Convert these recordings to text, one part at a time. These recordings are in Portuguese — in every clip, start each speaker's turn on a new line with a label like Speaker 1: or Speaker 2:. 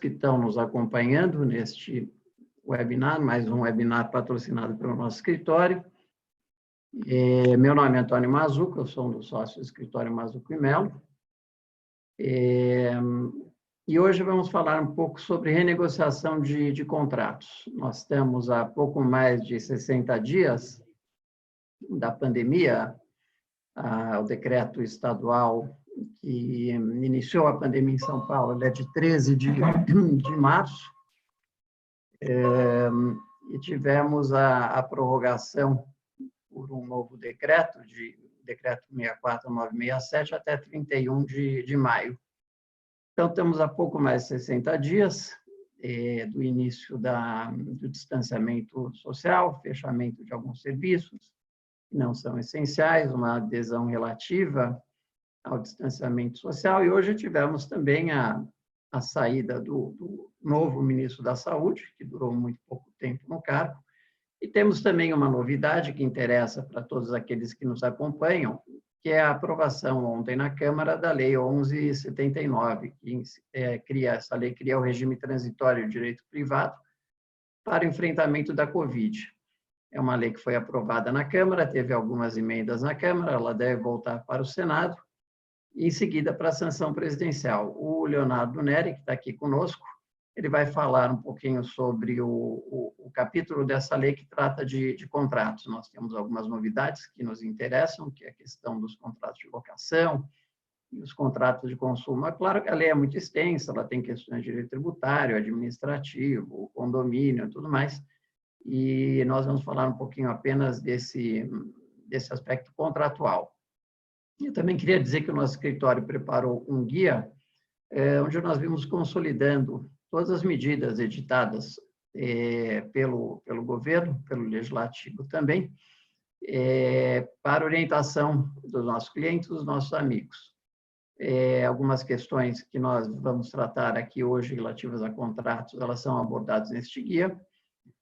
Speaker 1: que estão nos acompanhando neste webinar, mais um webinar patrocinado pelo nosso escritório. Meu nome é Antônio Mazzuco, eu sou um dos sócios do escritório Mazzuco e Melo. E hoje vamos falar um pouco sobre renegociação de contratos. Nós estamos há pouco mais de 60 dias da pandemia. O decreto estadual que iniciou a pandemia em São Paulo, ele é de 13 de março, e tivemos a prorrogação por um novo decreto, decreto 64967, até 31 de maio. Então, estamos há pouco mais de 60 dias do início do distanciamento social, fechamento de alguns serviços que não são essenciais, uma adesão relativa ao distanciamento social, e hoje tivemos também a saída do novo ministro da Saúde, que durou muito pouco tempo no cargo, e temos também uma novidade que interessa para todos aqueles que nos acompanham, que é a aprovação ontem na Câmara da Lei 1179, que essa lei cria o regime transitório de direito privado para o enfrentamento da Covid. É uma lei que foi aprovada na Câmara, teve algumas emendas na Câmara, ela deve voltar para o Senado, e em seguida para a sanção presidencial. O Leonardo Neri, que está aqui conosco, ele vai falar um pouquinho sobre o capítulo dessa lei que trata de contratos. Nós temos algumas novidades que nos interessam, que é a questão dos contratos de locação e os contratos de consumo. É claro que a lei é muito extensa, ela tem questões de direito tributário, administrativo, condomínio e tudo mais, e nós vamos falar um pouquinho apenas desse aspecto contratual. Eu também queria dizer que o nosso escritório preparou um guia onde nós vimos consolidando todas as medidas editadas pelo governo, pelo legislativo também, para orientação dos nossos clientes, dos nossos amigos. Algumas questões que nós vamos tratar aqui hoje relativas a contratos, elas são abordadas neste guia,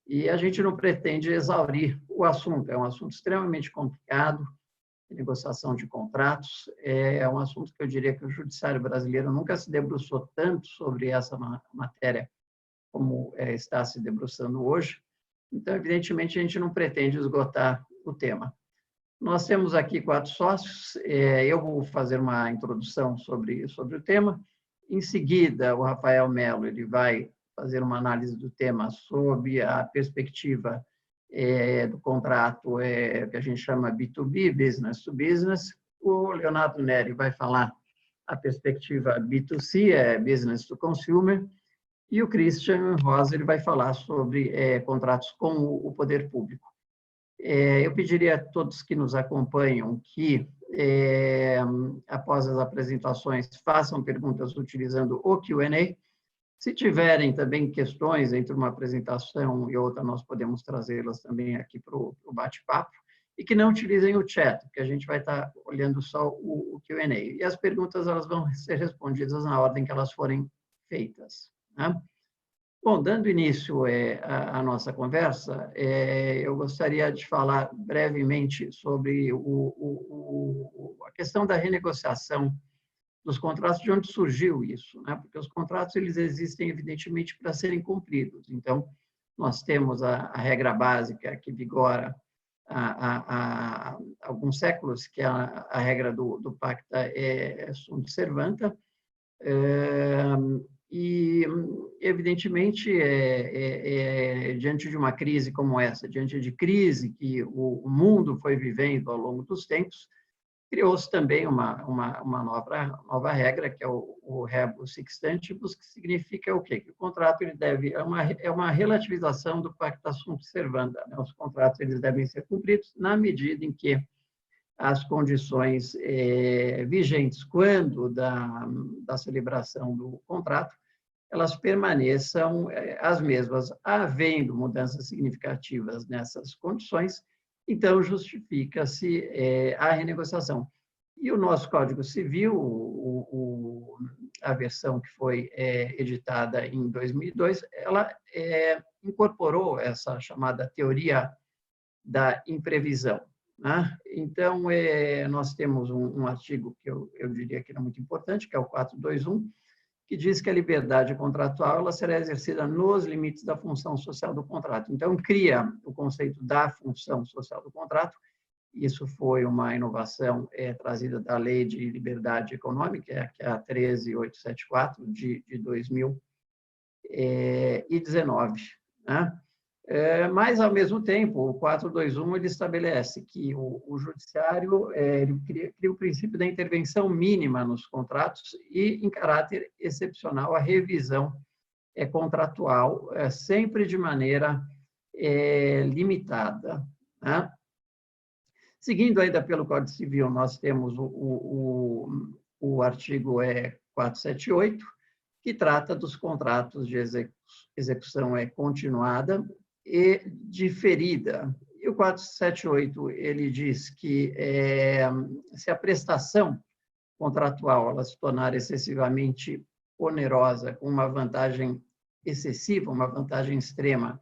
Speaker 1: e a gente não pretende exaurir o assunto, é um assunto extremamente complicado. Negociação de contratos é um assunto que eu diria que o judiciário brasileiro nunca se debruçou tanto sobre essa matéria como está se debruçando hoje. Então, evidentemente, a gente não pretende esgotar o tema. Nós temos aqui 4 sócios, eu vou fazer uma introdução sobre o tema. Em seguida, o Rafael Melo ele vai fazer uma análise do tema sob a perspectiva do contrato que a gente chama B2B, Business to Business. O Leonardo Neri vai falar a perspectiva B2C, Business to Consumer, e o Christian Rosa ele vai falar sobre contratos com o poder público. Eu pediria a todos que nos acompanham que, após as apresentações, façam perguntas utilizando o Q&A. Se tiverem também questões entre uma apresentação e outra, nós podemos trazê-las também aqui para o bate-papo, e que não utilizem o chat, porque a gente vai estar olhando só o Q&A. E as perguntas elas vão ser respondidas na ordem que elas forem feitas. Né? Bom, dando início à nossa conversa, eu gostaria de falar brevemente sobre a questão da renegociação dos contratos, de onde surgiu isso, né? Porque os contratos eles existem, evidentemente, para serem cumpridos. Então, nós temos a regra básica que vigora há alguns séculos, que é a regra do pacta sunt servanda, e, evidentemente, diante de uma crise como essa, diante de crise que o mundo foi vivendo ao longo dos tempos, criou-se também uma nova regra, que é o rebus sic stantibus, que significa o quê? Que o contrato ele é uma relativização do pacta sunt servanda. Né? Os contratos eles devem ser cumpridos na medida em que as condições vigentes quando da celebração do contrato, elas permaneçam as mesmas, havendo mudanças significativas nessas condições. Então, justifica-se a renegociação. E o nosso Código Civil, a versão que foi editada em 2002, ela incorporou essa chamada teoria da imprevisão. Né? Então, nós temos um artigo que eu diria que era muito importante, que é o 421, que diz que a liberdade contratual ela será exercida nos limites da função social do contrato. Então, cria o conceito da função social do contrato. Isso foi uma inovação trazida da Lei de Liberdade Econômica, que é a 13.874, de 2019. Né? Mas, ao mesmo tempo, o 421 ele estabelece que o judiciário ele cria o princípio da intervenção mínima nos contratos e, em caráter excepcional, a revisão contratual, sempre de maneira limitada. Né? Seguindo ainda pelo Código Civil, nós temos o artigo 478, que trata dos contratos de execução continuada e diferida. E o 478, ele diz que se a prestação contratual ela se tornar excessivamente onerosa, com uma vantagem excessiva, uma vantagem extrema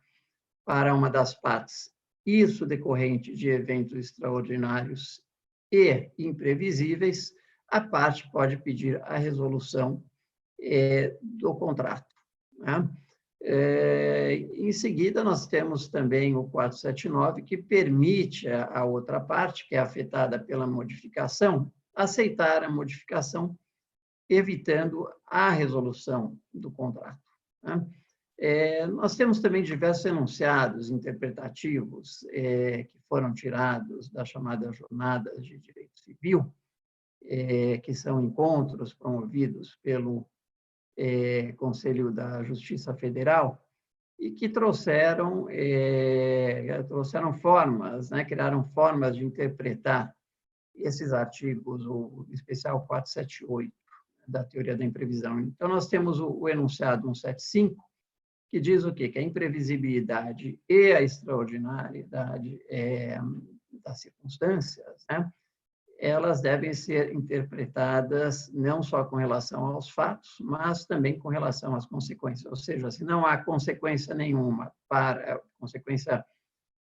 Speaker 1: para uma das partes, isso decorrente de eventos extraordinários e imprevisíveis, a parte pode pedir a resolução do contrato. Né? Em seguida, nós temos também o 479, que permite a outra parte, que é afetada pela modificação, aceitar a modificação, evitando a resolução do contrato. Né? Nós temos também diversos enunciados interpretativos que foram tirados das chamadas jornadas de direito civil, que são encontros promovidos pelo Conselho da Justiça Federal, e que trouxeram formas, né, criaram formas de interpretar esses artigos, o especial 478 da teoria da imprevisão. Então, nós temos o enunciado 175, que diz o quê? Que a imprevisibilidade e a extraordinariedade das circunstâncias, né, elas devem ser interpretadas não só com relação aos fatos, mas também com relação às consequências. Ou seja, se não há consequência nenhuma consequência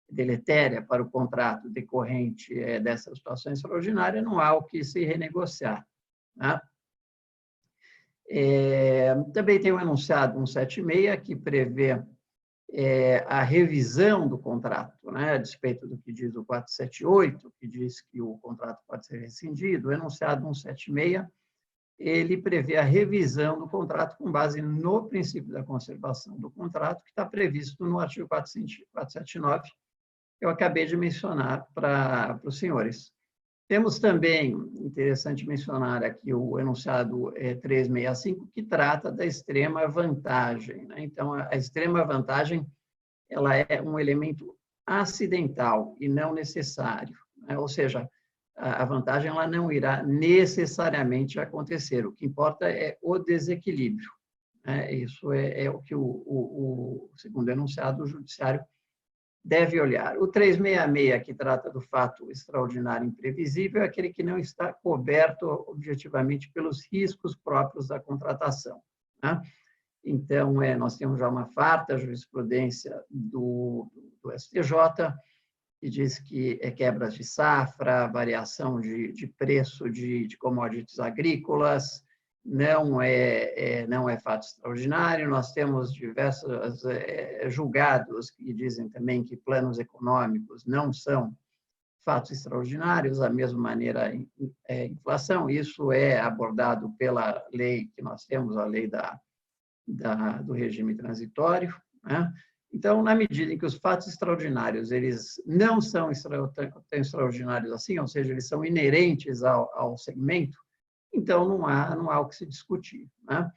Speaker 1: deletéria para o contrato decorrente dessa situação extraordinária, não há o que se renegociar. Né? Também tem o enunciado 176, que prevê a revisão do contrato, né? A despeito do que diz o 478, que diz que o contrato pode ser rescindido, o enunciado 176, ele prevê a revisão do contrato com base no princípio da conservação do contrato, que está previsto no artigo 479, que eu acabei de mencionar para os senhores. Temos também, interessante mencionar aqui, o enunciado 365, que trata da extrema vantagem. Né? Então, a extrema vantagem ela é um elemento acidental e não necessário. Né? Ou seja, a vantagem ela não irá necessariamente acontecer. O que importa é o desequilíbrio. Né? Isso é o que o segundo enunciado, o judiciário deve olhar. O 366, que trata do fato extraordinário e imprevisível, é aquele que não está coberto objetivamente pelos riscos próprios da contratação. Né? Então, nós temos já uma farta jurisprudência do STJ, que diz que quebras de safra, variação de preço de commodities agrícolas, não é fato extraordinário. Nós temos diversos julgados que dizem também que planos econômicos não são fatos extraordinários, da mesma maneira a inflação. Isso é abordado pela lei que nós temos, a lei do regime transitório. Né? Então, na medida em que os fatos extraordinários eles não são tão extraordinários assim, ou seja, eles são inerentes ao segmento, então não há o que se discutir. Né?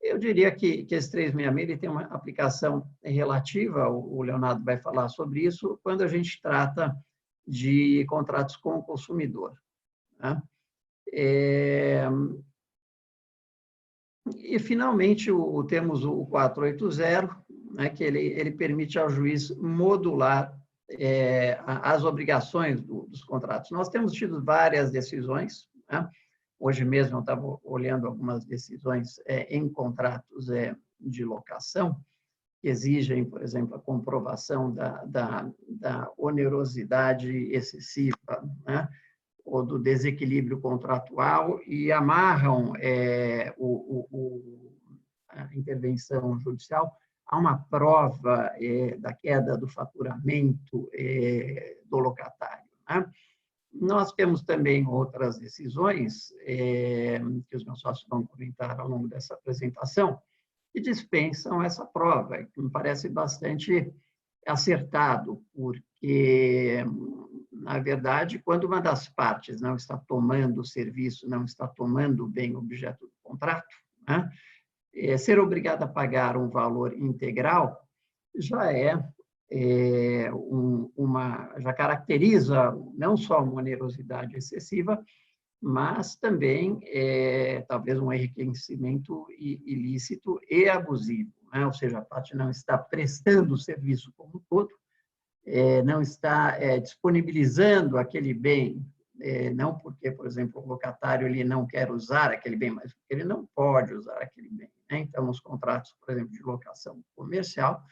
Speaker 1: Eu diria que esse 366 ele tem uma aplicação relativa, o Leonardo vai falar sobre isso, quando a gente trata de contratos com o consumidor. Né? E, finalmente, temos o 480, né, que ele permite ao juiz modular as obrigações dos contratos. Nós temos tido várias decisões, né? Hoje mesmo eu estava olhando algumas decisões em contratos de locação, que exigem, por exemplo, a comprovação da onerosidade excessiva, né? Ou do desequilíbrio contratual, e amarram a intervenção judicial, há uma prova da queda do faturamento do locatário, né? Nós temos também outras decisões que os meus sócios vão comentar ao longo dessa apresentação, que dispensam essa prova, que me parece bastante acertado, porque, na verdade, quando uma das partes não está tomando o serviço, não está tomando bem o objeto do contrato, né, ser obrigado a pagar um valor integral já já caracteriza não só uma onerosidade excessiva, mas também talvez um enriquecimento ilícito e abusivo, né? Ou seja, a parte não está prestando o serviço como um todo, não está disponibilizando aquele bem, não porque, por exemplo, o locatário ele não quer usar aquele bem, mas porque ele não pode usar aquele bem, né? Então, os contratos, por exemplo, de locação comercial,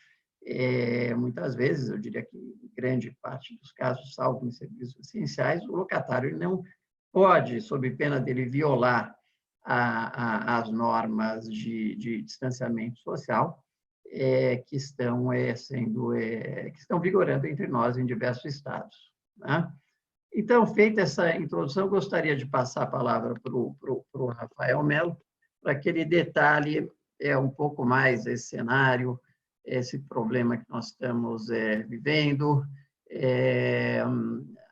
Speaker 1: muitas vezes, eu diria que em grande parte dos casos, salvo em serviços essenciais, o locatário ele não pode, sob pena dele violar as normas de distanciamento social que estão que estão vigorando entre nós em diversos estados, né? Então, feita essa introdução, gostaria de passar a palavra para o Rafael Mello, para que ele detalhe um pouco mais esse cenário, esse problema que nós estamos vivendo,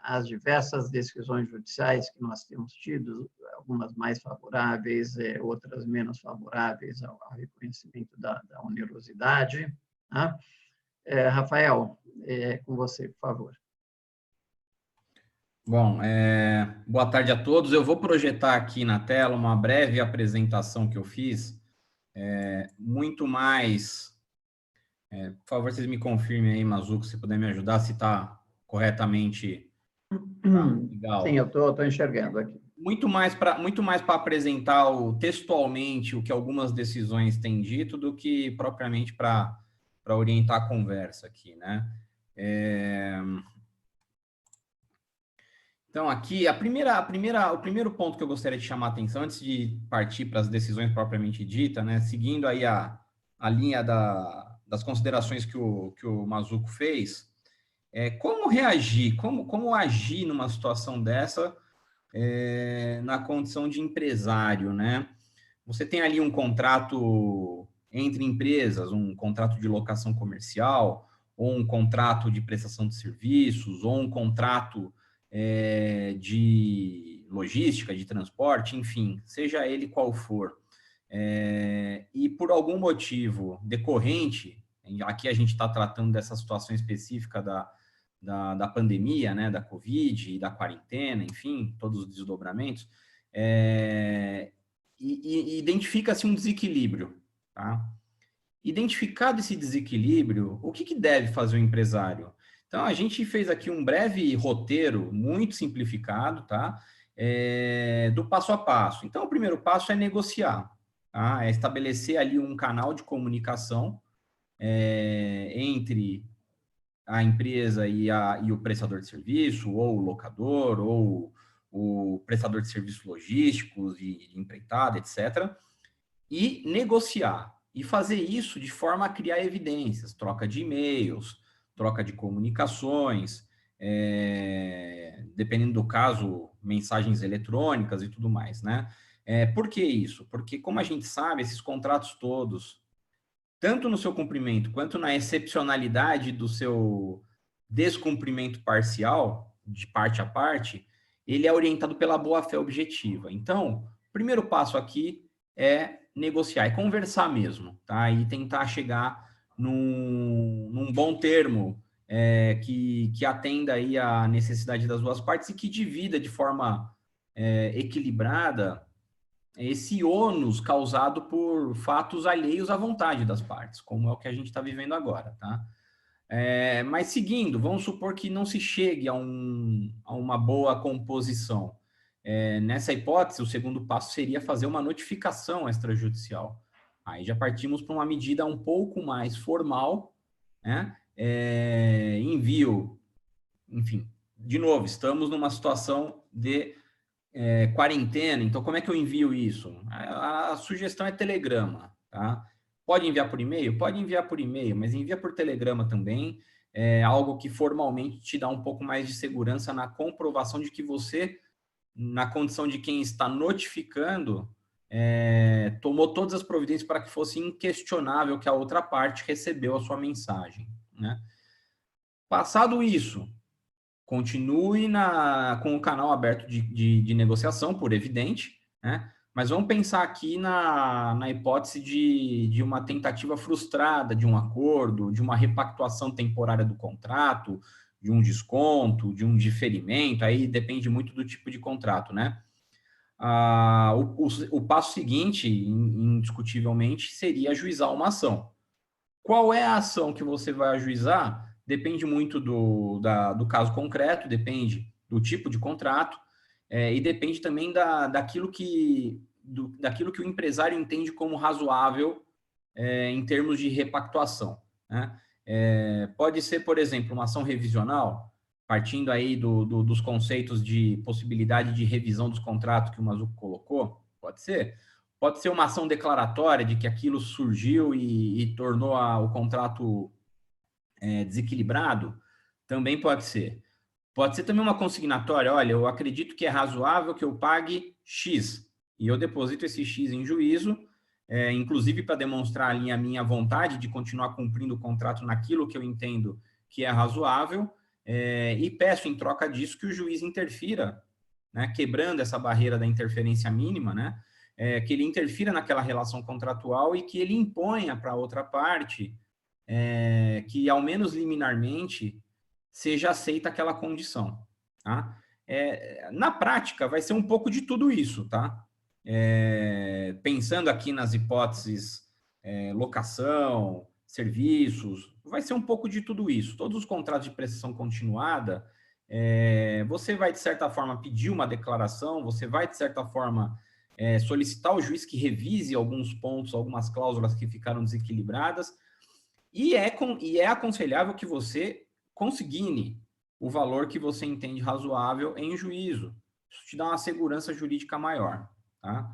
Speaker 1: as diversas decisões judiciais que nós temos tido, algumas mais favoráveis, outras menos favoráveis ao reconhecimento da onerosidade. Tá? Rafael, com você, por favor.
Speaker 2: Bom, boa tarde a todos. Eu vou projetar aqui na tela uma breve apresentação que eu fiz, muito mais... por favor, vocês me confirmem aí, Mazuco, se puder me ajudar, se está corretamente.
Speaker 1: Legal. Sim, eu estou enxergando aqui.
Speaker 2: Muito mais para apresentar textualmente o que algumas decisões têm dito do que propriamente para orientar a conversa aqui, né? Então, aqui, o primeiro ponto que eu gostaria de chamar a atenção, antes de partir para as decisões propriamente ditas, né, seguindo aí a linha das considerações que o Mazuco fez, como reagir, como agir numa situação dessa na condição de empresário, né? Você tem ali um contrato entre empresas, um contrato de locação comercial, ou um contrato de prestação de serviços, ou um contrato de logística, de transporte, enfim, seja ele qual for. E por algum motivo decorrente, aqui a gente está tratando dessa situação específica da pandemia, né, da Covid e da quarentena, enfim, todos os desdobramentos, e identifica-se um desequilíbrio, tá? Identificado esse desequilíbrio, o que deve fazer o empresário? Então, a gente fez aqui um breve roteiro, muito simplificado, tá? Do passo a passo. Então, o primeiro passo é negociar, tá? É estabelecer ali um canal de comunicação entre a empresa e o prestador de serviço, ou o locador, ou o prestador de serviços logísticos e empreitada, etc., e negociar. E fazer isso de forma a criar evidências, troca de e-mails, troca de comunicações, dependendo do caso, mensagens eletrônicas e tudo mais, né? Por que isso? Porque, como a gente sabe, esses contratos todos, tanto no seu cumprimento quanto na excepcionalidade do seu descumprimento parcial, de parte a parte, ele é orientado pela boa-fé objetiva. Então, o primeiro passo aqui é negociar, é conversar mesmo, tá? E tentar chegar num bom termo que atenda aí a necessidade das duas partes e que divida de forma equilibrada esse ônus causado por fatos alheios à vontade das partes, como é o que a gente está vivendo agora, tá? Mas seguindo, vamos supor que não se chegue a uma boa composição. Nessa hipótese, o segundo passo seria fazer uma notificação extrajudicial. Aí já partimos para uma medida um pouco mais formal, né? Envio, enfim, de novo, estamos numa situação de quarentena, então como é que eu envio isso? A sugestão é telegrama, tá? Pode enviar por e-mail? Pode enviar por e-mail, mas envia por telegrama também. É algo que formalmente te dá um pouco mais de segurança na comprovação de que você, na condição de quem está notificando, tomou todas as providências para que fosse inquestionável que a outra parte recebeu a sua mensagem, né? Passado isso, continue com o canal aberto de negociação, por evidente, né? Mas vamos pensar aqui na hipótese de uma tentativa frustrada de um acordo, de uma repactuação temporária do contrato, de um desconto, de um diferimento, aí depende muito do tipo de contrato, né? O passo seguinte, indiscutivelmente, seria ajuizar uma ação. Qual é a ação que você vai ajuizar? Depende muito do caso concreto, depende do tipo de contrato, e depende também daquilo que o empresário entende como razoável em termos de repactuação, né? Pode ser, por exemplo, uma ação revisional, partindo aí dos conceitos de possibilidade de revisão dos contratos que o Mazzuco colocou, pode ser. Pode ser uma ação declaratória de que aquilo surgiu e tornou o contrato desequilibrado, também pode ser. Pode ser também uma consignatória, olha, eu acredito que é razoável que eu pague X, e eu deposito esse X em juízo, inclusive para demonstrar ali a minha vontade de continuar cumprindo o contrato naquilo que eu entendo que é razoável, e peço em troca disso que o juiz interfira, né, quebrando essa barreira da interferência mínima, né, que ele interfira naquela relação contratual e que ele imponha para a outra parte que, ao menos liminarmente, seja aceita aquela condição, tá? Na prática, vai ser um pouco de tudo isso, tá? Pensando aqui nas hipóteses locação, serviços, vai ser um pouco de tudo isso. Todos os contratos de prestação continuada, você vai, de certa forma, pedir uma declaração, você vai, de certa forma, solicitar ao juiz que revise alguns pontos, algumas cláusulas que ficaram desequilibradas, e é aconselhável que você consigne o valor que você entende razoável em juízo. Isso te dá uma segurança jurídica maior, tá?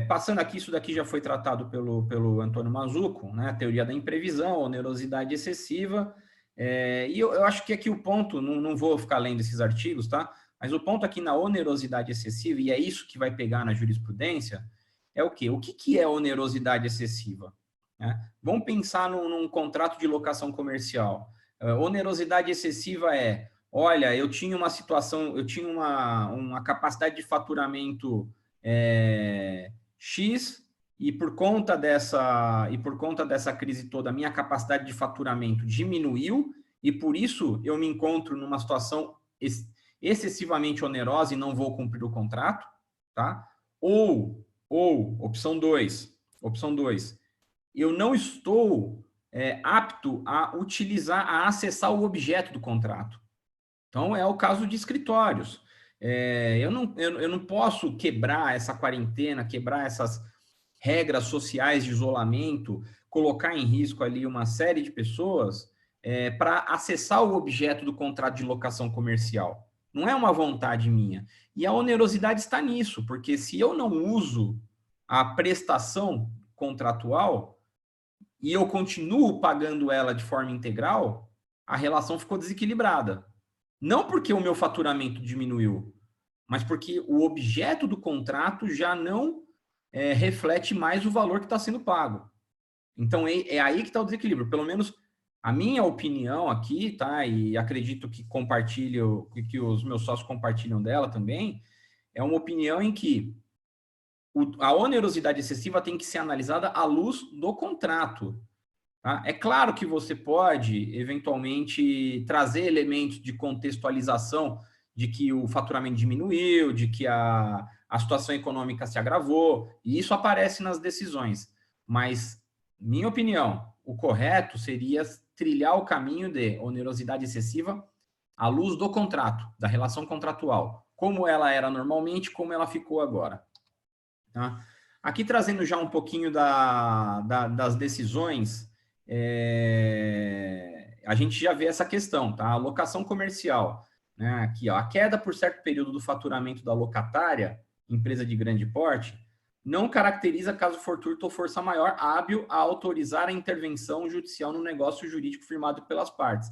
Speaker 2: Passando aqui, isso daqui já foi tratado pelo Antônio Mazzuco, né? A teoria da imprevisão, onerosidade excessiva, e eu acho que aqui o ponto, não vou ficar lendo esses artigos, tá? Mas o ponto aqui na onerosidade excessiva, e é isso que vai pegar na jurisprudência, é o quê? O que é onerosidade excessiva? Vamos pensar num contrato de locação comercial. Onerosidade excessiva olha, eu tinha uma situação, eu tinha uma capacidade de faturamento X, e por conta dessa crise toda, a minha capacidade de faturamento diminuiu, e por isso eu me encontro numa situação excessivamente onerosa e não vou cumprir o contrato, tá? Ou opção 2, eu não estou apto a utilizar, a acessar o objeto do contrato. Então, é o caso de escritórios. Eu não posso quebrar essa quarentena, quebrar essas regras sociais de isolamento, colocar em risco ali uma série de pessoas para acessar o objeto do contrato de locação comercial. Não é uma vontade minha. E a onerosidade está nisso, porque se eu não uso a prestação contratual e eu continuo pagando ela de forma integral, a relação ficou desequilibrada. Não porque o meu faturamento diminuiu, mas porque o objeto do contrato já não reflete mais o valor que está sendo pago. Então, é aí que está o desequilíbrio. Pelo menos a minha opinião aqui, tá? E acredito que que os meus sócios compartilham dela também, é uma opinião em que a onerosidade excessiva tem que ser analisada à luz do contrato. Tá? É claro que você pode, eventualmente, trazer elementos de contextualização de que o faturamento diminuiu, de que a situação econômica se agravou, e isso aparece nas decisões. Mas, minha opinião, o correto seria trilhar o caminho de onerosidade excessiva à luz do contrato, da relação contratual, como ela era normalmente, como ela ficou agora. Tá? Aqui trazendo já um pouquinho das decisões, a gente já vê essa questão, tá? A locação comercial, né? Aqui, ó, a queda por certo período do faturamento da locatária, empresa de grande porte, não caracteriza caso fortuito ou força maior hábil a autorizar a intervenção judicial no negócio jurídico firmado pelas partes.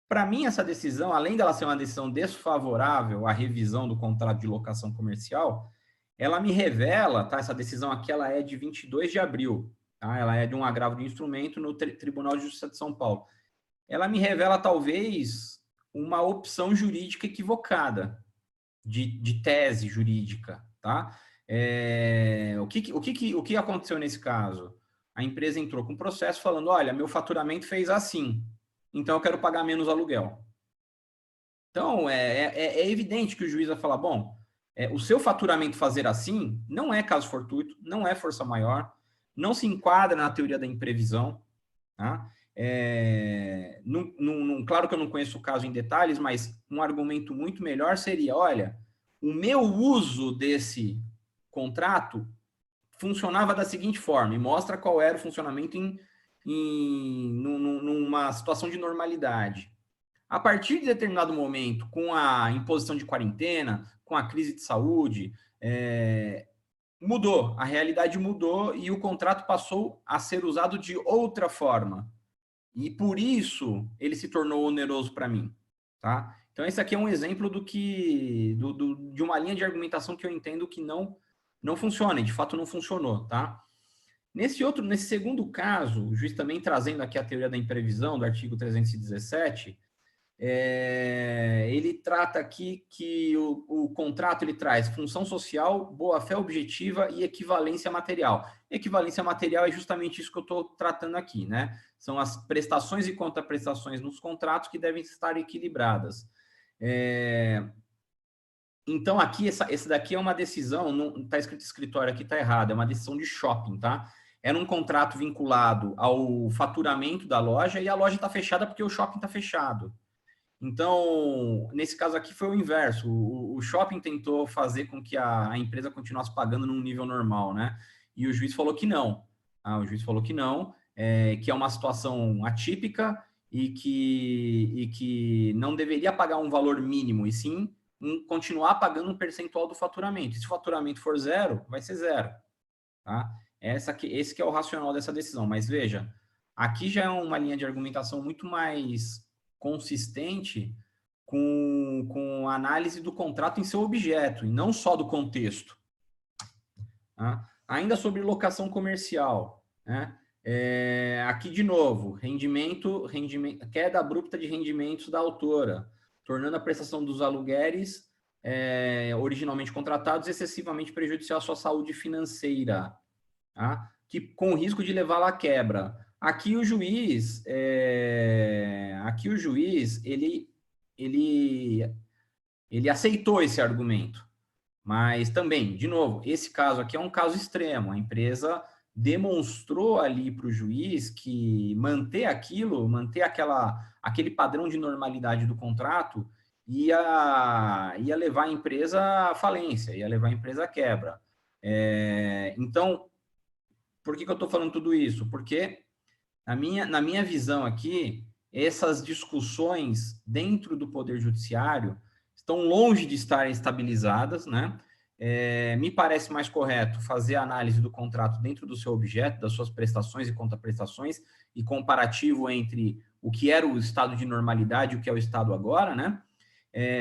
Speaker 2: Para mim, essa decisão, além dela ser uma decisão desfavorável à revisão do contrato de locação comercial, ela me revela, tá? Essa decisão aqui, ela é de 22 de abril, tá? Ela é de um agravo de instrumento no Tribunal de Justiça de São Paulo. Ela me revela, talvez, uma opção jurídica equivocada, de tese jurídica, tá? O que aconteceu nesse caso? A empresa entrou com um processo falando, olha, meu faturamento fez assim, então eu quero pagar menos aluguel. Então, é evidente que o juiz vai falar, bom, o seu faturamento fazer assim não é caso fortuito, não é força maior, não se enquadra na teoria da imprevisão, tá? Claro que eu não conheço o caso em detalhes, mas um argumento muito melhor seria, olha, o meu uso desse contrato funcionava da seguinte forma, e mostra qual era o funcionamento numa situação de normalidade. A partir de determinado momento, com a imposição de quarentena, com a crise de saúde, mudou, a realidade mudou e o contrato passou a ser usado de outra forma. E por isso ele se tornou oneroso para mim, tá? Então esse aqui é um exemplo de uma linha de argumentação que eu entendo que não funciona, e de fato não funcionou, tá? Nesse segundo caso, o juiz também trazendo aqui a teoria da imprevisão do artigo 317, ele trata aqui que o contrato ele traz função social, boa-fé objetiva e equivalência material. Equivalência material é justamente isso que eu estou tratando aqui, né? São as prestações e contraprestações nos contratos que devem estar equilibradas. Então, aqui, esse daqui é uma decisão, não está escrito escritório aqui, está errado, é uma decisão de shopping, tá? Era um contrato vinculado ao faturamento da loja e a loja está fechada porque o shopping está fechado. Então, nesse caso aqui foi o inverso. O shopping tentou fazer com que a empresa continuasse pagando num nível normal, né? E o juiz falou que não. O juiz falou que não, que é uma situação atípica e que não deveria pagar um valor mínimo, e sim continuar pagando um percentual do faturamento. Se o faturamento for zero, vai ser zero. Tá? Esse que é o racional dessa decisão. Mas veja, aqui já é uma linha de argumentação muito mais consistente com a análise do contrato em seu objeto, e não só do contexto. Tá? Ainda sobre locação comercial, né? Aqui, de novo, rendimento, queda abrupta de rendimentos da autora, tornando a prestação dos aluguéis originalmente contratados excessivamente prejudicial à sua saúde financeira, tá? Com risco de levá-la à quebra. Aqui o juiz, ele aceitou esse argumento, mas também, de novo, esse caso aqui é um caso extremo. A empresa demonstrou ali para o juiz que manter aquele padrão de normalidade do contrato ia levar a empresa à falência, ia levar a empresa à quebra. Então, por que eu estou falando tudo isso? Porque, na minha visão aqui, essas discussões dentro do Poder Judiciário estão longe de estarem estabilizadas, né? Me parece mais correto fazer a análise do contrato dentro do seu objeto, das suas prestações e contraprestações, e comparativo entre o que era o estado de normalidade e o que é o estado agora, né?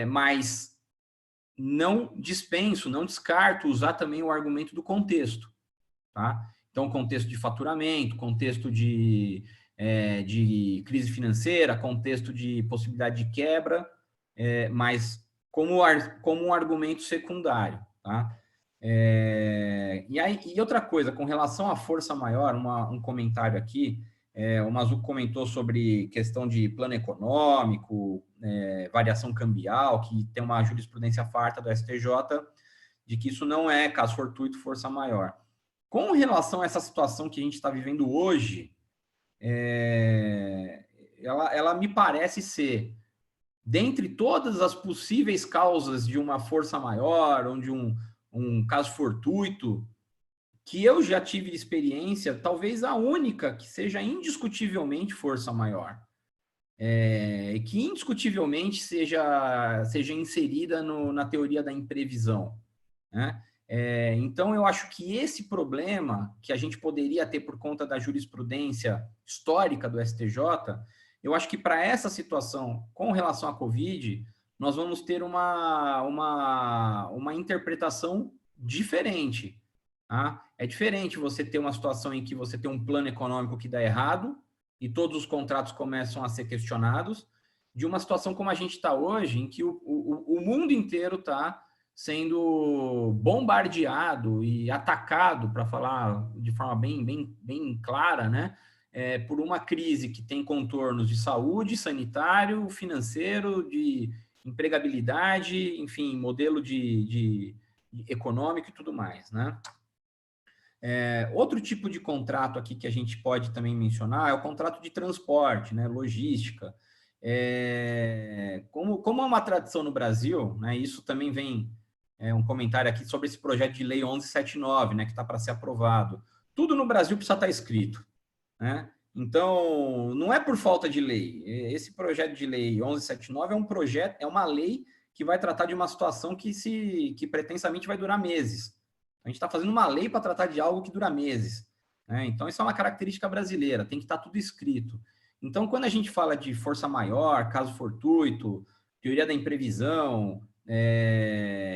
Speaker 2: Mas não descarto usar também o argumento do contexto, tá? Então, contexto de faturamento, contexto de crise financeira, contexto de possibilidade de quebra, mas como um argumento secundário, tá? E outra coisa, com relação à força maior, um comentário aqui, o Mazzuco comentou sobre questão de plano econômico, variação cambial, que tem uma jurisprudência farta do STJ, de que isso não é caso fortuito, força maior. Com relação a essa situação que a gente está vivendo hoje, ela me parece ser, dentre todas as possíveis causas de uma força maior, ou de um caso fortuito, que eu já tive experiência, talvez a única que seja indiscutivelmente força maior. Que indiscutivelmente seja inserida na teoria da imprevisão, né? Então, eu acho que esse problema que a gente poderia ter por conta da jurisprudência histórica do STJ, eu acho que para essa situação, com relação à Covid, nós vamos ter uma interpretação diferente. Tá? É diferente você ter uma situação em que você tem um plano econômico que dá errado e todos os contratos começam a ser questionados, de uma situação como a gente está hoje, em que o mundo inteiro está sendo bombardeado e atacado, para falar de forma bem clara, né? Por uma crise que tem contornos de saúde, sanitário, financeiro, de empregabilidade, enfim, modelo de econômico e tudo mais, né? Outro tipo de contrato aqui que a gente pode também mencionar é o contrato de transporte, né? Logística. Como é uma tradição no Brasil, né? Isso também vem um comentário aqui sobre esse projeto de lei 1179, né? Que está para ser aprovado. Tudo no Brasil precisa estar escrito, né? Então, não é por falta de lei. Esse projeto de lei 1179 é uma lei que vai tratar de uma situação que pretensamente vai durar meses. A gente está fazendo uma lei para tratar de algo que dura meses, né? Então, isso é uma característica brasileira, tem que estar tudo escrito. Então, quando a gente fala de força maior, caso fortuito, teoria da imprevisão,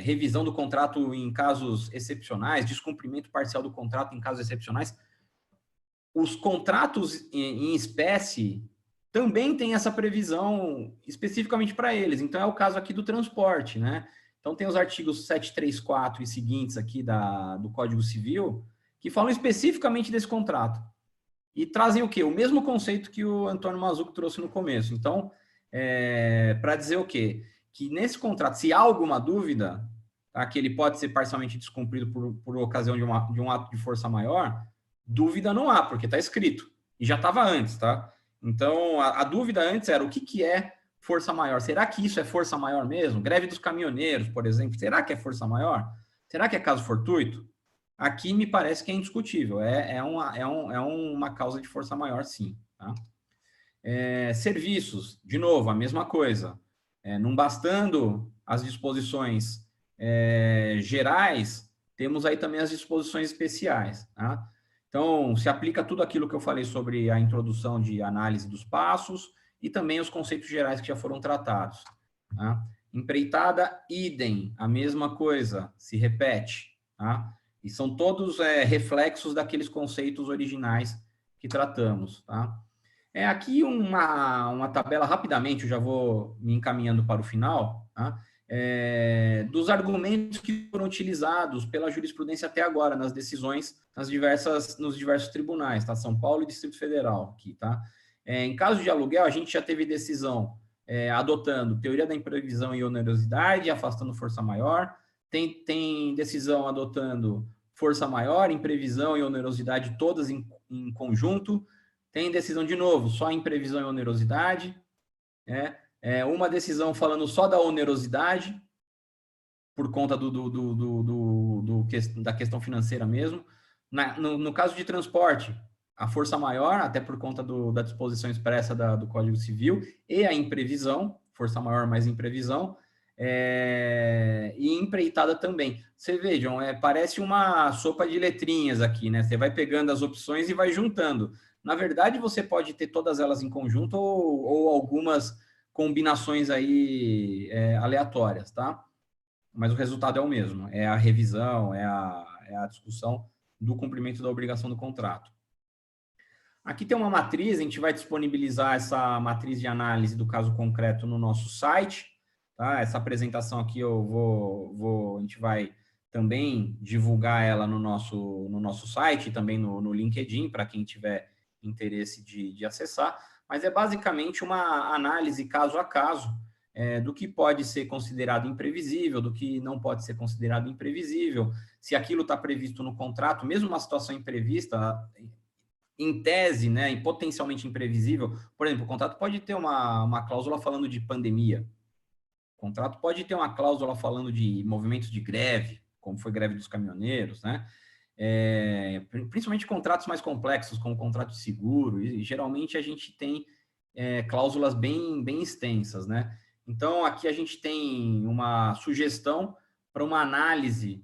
Speaker 2: revisão do contrato em casos excepcionais, descumprimento parcial do contrato em casos excepcionais, os contratos em espécie também têm essa previsão especificamente para eles. Então, é o caso aqui do transporte, né? Então, tem os artigos 734 e seguintes aqui do Código Civil, que falam especificamente desse contrato. E trazem o quê? O mesmo conceito que o Antônio Mazzuco trouxe no começo. Então, para dizer o quê? Que nesse contrato, se há alguma dúvida, tá, que ele pode ser parcialmente descumprido por ocasião de um ato de força maior, dúvida não há, porque está escrito. E já estava antes, tá? Então, a dúvida antes era o que é força maior? Será que isso é força maior mesmo? Greve dos caminhoneiros, por exemplo, será que é força maior? Será que é caso fortuito? Aqui me parece que é indiscutível, é uma causa de força maior, sim. Tá? Serviços, de novo, a mesma coisa. Não bastando as disposições gerais, temos aí também as disposições especiais. Tá? Então, se aplica tudo aquilo que eu falei sobre a introdução de análise dos passos e também os conceitos gerais que já foram tratados. Tá? Empreitada, idem, a mesma coisa, se repete. Tá? E são todos reflexos daqueles conceitos originais que tratamos. Tá? Aqui uma tabela rapidamente, eu já vou me encaminhando para o final, tá? Dos argumentos que foram utilizados pela jurisprudência até agora, nas decisões, nos diversos tribunais, tá? São Paulo e Distrito Federal, aqui, tá? Em caso de aluguel, a gente já teve decisão adotando teoria da imprevisão e onerosidade, afastando força maior, tem decisão adotando força maior, imprevisão e onerosidade, todas em conjunto. Tem decisão, de novo, só em previsão e onerosidade. Uma decisão falando só da onerosidade, por conta da questão financeira mesmo. No caso de transporte, a força maior, até por conta da disposição expressa do Código Civil, e a imprevisão, força maior mais imprevisão, e empreitada também. Vocês vejam, parece uma sopa de letrinhas aqui, né? Você vai pegando as opções e vai juntando. Na verdade, você pode ter todas elas em conjunto ou algumas combinações aí aleatórias, tá? Mas o resultado é o mesmo, é a revisão, é a discussão do cumprimento da obrigação do contrato. Aqui tem uma matriz, a gente vai disponibilizar essa matriz de análise do caso concreto no nosso site, tá? Essa apresentação aqui a gente vai também divulgar ela no nosso site, também no LinkedIn, para quem tiver interesse de acessar, mas é basicamente uma análise caso a caso do que pode ser considerado imprevisível, do que não pode ser considerado imprevisível, se aquilo está previsto no contrato, mesmo uma situação imprevista, em tese, né, e potencialmente imprevisível. Por exemplo, o contrato pode ter uma cláusula falando de pandemia, o contrato pode ter uma cláusula falando de movimentos de greve, como foi greve dos caminhoneiros, né? Principalmente contratos mais complexos, como contrato de seguro, e geralmente a gente tem cláusulas bem extensas, né? Então, aqui a gente tem uma sugestão para uma análise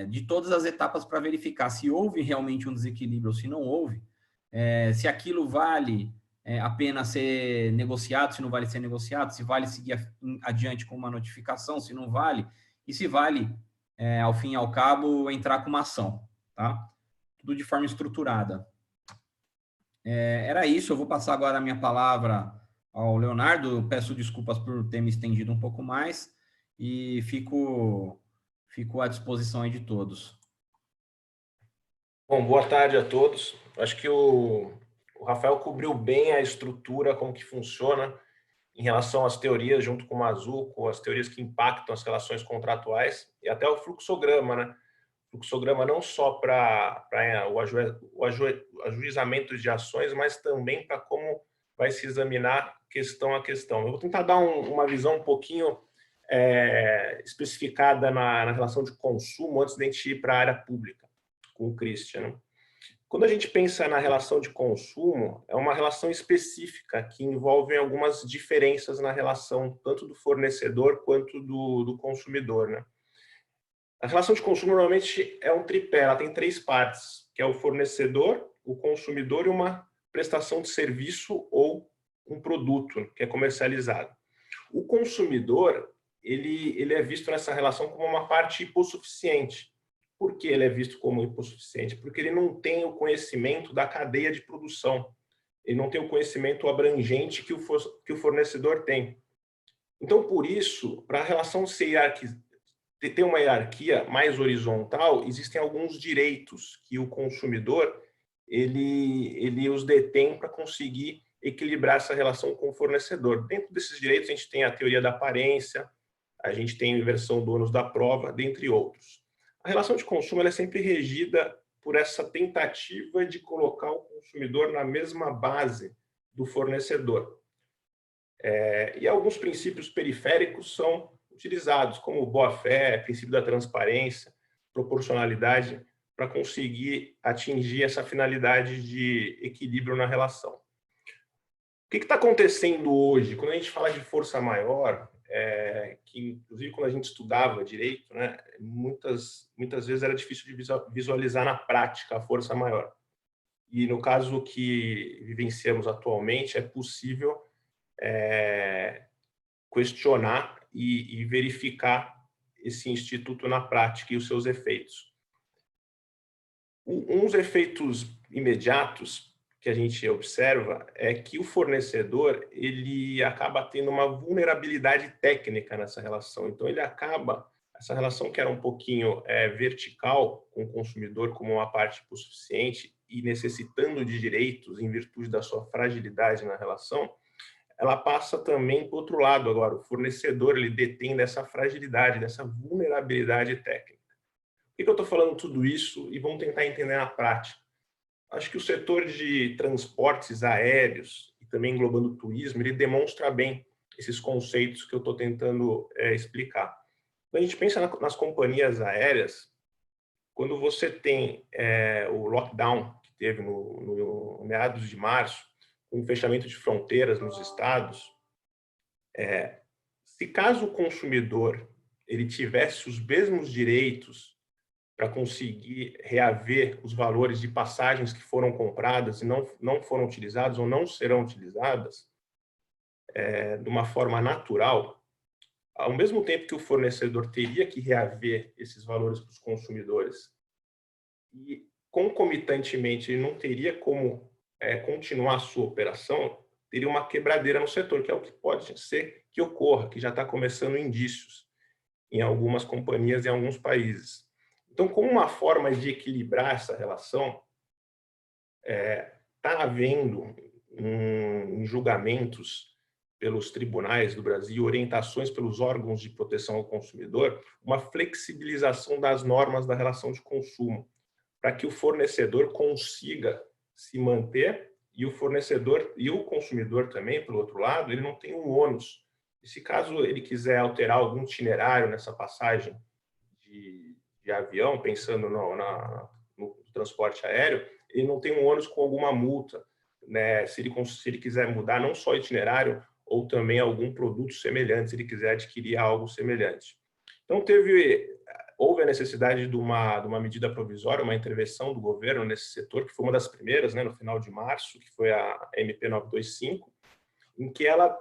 Speaker 2: de todas as etapas para verificar se houve realmente um desequilíbrio ou se não houve, se aquilo vale a pena ser negociado, se não vale ser negociado, se vale seguir adiante com uma notificação, se não vale, e se vale, ao fim e ao cabo, entrar com uma ação, tá? Tudo de forma estruturada. Era isso, eu vou passar agora a minha palavra ao Leonardo, peço desculpas por ter me estendido um pouco mais e fico à disposição aí de todos.
Speaker 3: Bom, boa tarde a todos. Acho que o Rafael cobriu bem a estrutura, como que funciona em relação às teorias, junto com o Mazzuco, as teorias que impactam as relações contratuais e até o fluxograma, né? O fluxograma não só para o ajuizamento de ações, mas também para como vai se examinar questão a questão. Eu vou tentar dar uma visão um pouquinho especificada na relação de consumo antes de a gente ir para a área pública, com o Christian. Quando a gente pensa na relação de consumo, é uma relação específica que envolve algumas diferenças na relação tanto do fornecedor quanto do consumidor, né? A relação de consumo normalmente é um tripé, ela tem 3 partes, que é o fornecedor, o consumidor e uma prestação de serviço ou um produto que é comercializado. O consumidor, ele é visto nessa relação como uma parte hipossuficiente. Por que ele é visto como hipossuficiente? Porque ele não tem o conhecimento da cadeia de produção, ele não tem o conhecimento abrangente que o fornecedor tem. Então, por isso, para a relação ter uma hierarquia mais horizontal, existem alguns direitos que o consumidor ele os detém para conseguir equilibrar essa relação com o fornecedor. Dentro desses direitos, a gente tem a teoria da aparência, a gente tem a inversão do ônus da prova, dentre outros. A relação de consumo ela é sempre regida por essa tentativa de colocar o consumidor na mesma base do fornecedor. E alguns princípios periféricos são utilizados, como o boa-fé, princípio da transparência, proporcionalidade, para conseguir atingir essa finalidade de equilíbrio na relação. O que está acontecendo hoje? Quando a gente fala de força maior, que inclusive quando a gente estudava direito, né, muitas vezes era difícil de visualizar na prática a força maior. E no caso que vivenciamos atualmente, é possível questionar e verificar esse instituto na prática e os seus efeitos. Uns efeitos imediatos que a gente observa é que o fornecedor ele acaba tendo uma vulnerabilidade técnica nessa relação. Então, essa relação que era um pouquinho vertical com o consumidor como uma parte hipossuficiente e necessitando de direitos em virtude da sua fragilidade na relação, ela passa também para o outro lado agora. O fornecedor ele detém dessa fragilidade, dessa vulnerabilidade técnica. Por que eu estou falando tudo isso e vamos tentar entender na prática? Acho que o setor de transportes aéreos e também englobando o turismo, ele demonstra bem esses conceitos que eu estou tentando explicar. Quando a gente pensa nas companhias aéreas, quando você tem o lockdown que teve no meados de março, com o fechamento de fronteiras nos estados, se caso o consumidor ele tivesse os mesmos direitos para conseguir reaver os valores de passagens que foram compradas e não foram utilizadas ou não serão utilizadas de uma forma natural, ao mesmo tempo que o fornecedor teria que reaver esses valores para os consumidores e, concomitantemente, ele não teria como continuar a sua operação, teria uma quebradeira no setor, que é o que pode ser que ocorra, que já está começando indícios em algumas companhias e em alguns países. Então, como uma forma de equilibrar essa relação, está havendo em julgamentos pelos tribunais do Brasil, orientações pelos órgãos de proteção ao consumidor, uma flexibilização das normas da relação de consumo, para que o fornecedor consiga se manter e o fornecedor e o consumidor também, pelo outro lado, ele não tem um ônus. E se caso ele quiser alterar algum itinerário nessa passagem de avião, pensando no transporte aéreo, ele não tem um ônus com alguma multa, né? Se ele quiser mudar não só itinerário, ou também algum produto semelhante, se ele quiser adquirir algo semelhante. Então, houve a necessidade de uma medida provisória, uma intervenção do governo nesse setor, que foi uma das primeiras, né, no final de março, que foi a MP 925, em que ela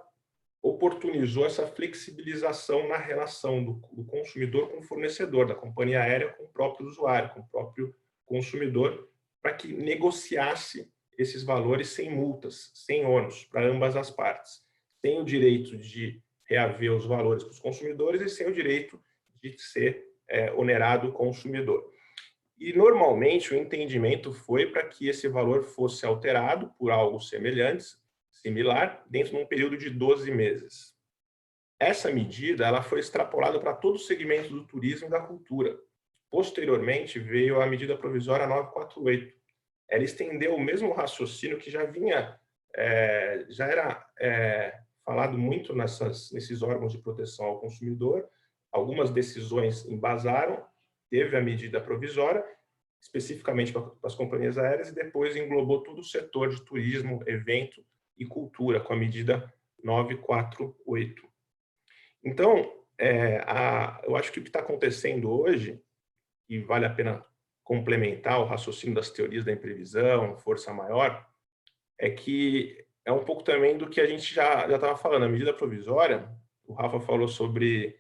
Speaker 3: oportunizou essa flexibilização na relação do consumidor com o fornecedor, da companhia aérea com o próprio usuário, com o próprio consumidor, para que negociasse esses valores sem multas, sem ônus, para ambas as partes. Sem o direito de reaver os valores para os consumidores e sem o direito de ser onerado o consumidor. E, normalmente, o entendimento foi para que esse valor fosse alterado por algo similar, dentro de um período de 12 meses. Essa medida ela foi extrapolada para todo o segmento do turismo e da cultura. Posteriormente, veio a medida provisória 948. Ela estendeu o mesmo raciocínio que já era falado muito nesses órgãos de proteção ao consumidor. Algumas decisões embasaram, teve a medida provisória, especificamente para as companhias aéreas, e depois englobou todo o setor de turismo, evento e cultura, com a medida 948. Então, eu acho que o que está acontecendo hoje, e vale a pena complementar o raciocínio das teorias da imprevisão, força maior, é que é um pouco também do que a gente já estava falando. A medida provisória, o Rafa falou sobre,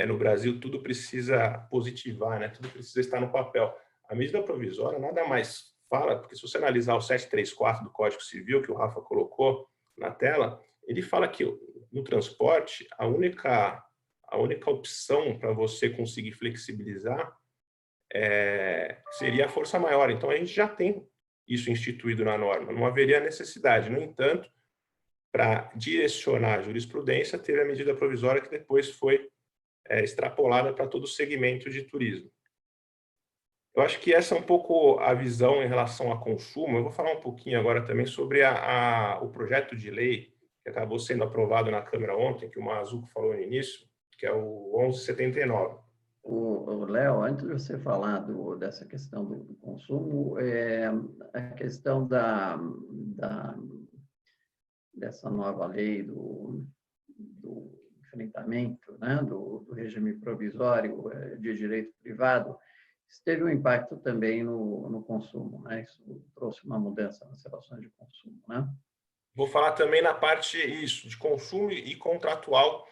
Speaker 3: no Brasil, tudo precisa positivar, né? Tudo precisa estar no papel. A medida provisória nada mais fala, porque se você analisar o 734 do Código Civil, que o Rafa colocou na tela, ele fala que no transporte, a única opção para você conseguir flexibilizar seria a força maior. Então, a gente já tem isso instituído na norma, não haveria necessidade. No entanto, para direcionar a jurisprudência, teve a medida provisória que depois foi extrapolada para todo o segmento de turismo. Eu acho que essa é um pouco a visão em relação a consumo. Eu vou falar um pouquinho agora também sobre o projeto de lei que acabou sendo aprovado na Câmara ontem, que o Mazzuco falou no início, que é o 1179.
Speaker 1: Léo, antes de você falar dessa questão do consumo, a questão dessa nova lei do enfrentamento, né, do regime provisório de direito privado, isso teve um impacto também no consumo, né? Isso trouxe uma mudança nas relações de consumo, né?
Speaker 3: Vou falar também na parte de consumo e contratual,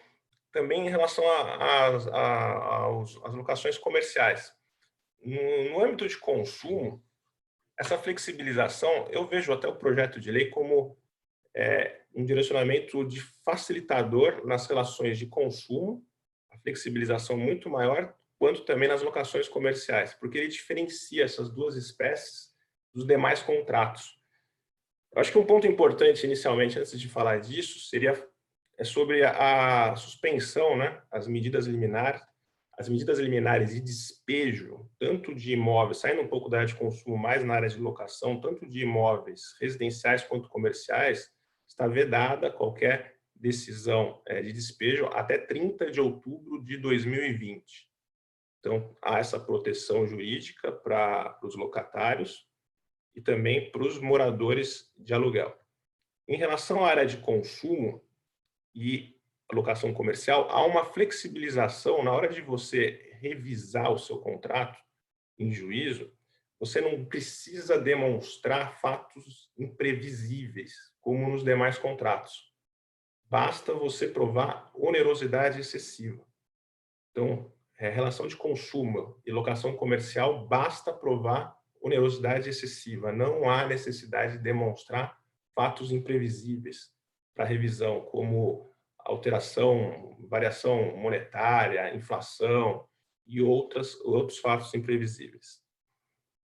Speaker 3: também em relação às locações comerciais. No âmbito de consumo, essa flexibilização, eu vejo até o projeto de lei como um direcionamento de facilitador nas relações de consumo, a flexibilização muito maior, quanto também nas locações comerciais, porque ele diferencia essas duas espécies dos demais contratos. Eu acho que um ponto importante, inicialmente, antes de falar disso, é sobre a suspensão, né? As medidas liminares de despejo, tanto de imóveis, saindo um pouco da área de consumo, mais na área de locação, tanto de imóveis residenciais quanto comerciais, está vedada qualquer decisão de despejo até 30 de outubro de 2020. Então, há essa proteção jurídica para os locatários e também para os moradores de aluguel. Em relação à área de consumo e locação comercial, há uma flexibilização na hora de você revisar o seu contrato em juízo. Você não precisa demonstrar fatos imprevisíveis, como nos demais contratos. Basta você provar onerosidade excessiva. Então, relação de consumo e locação comercial, basta provar onerosidade excessiva. Não há necessidade de demonstrar fatos imprevisíveis para revisão, como alteração, variação monetária, inflação e outros fatos imprevisíveis.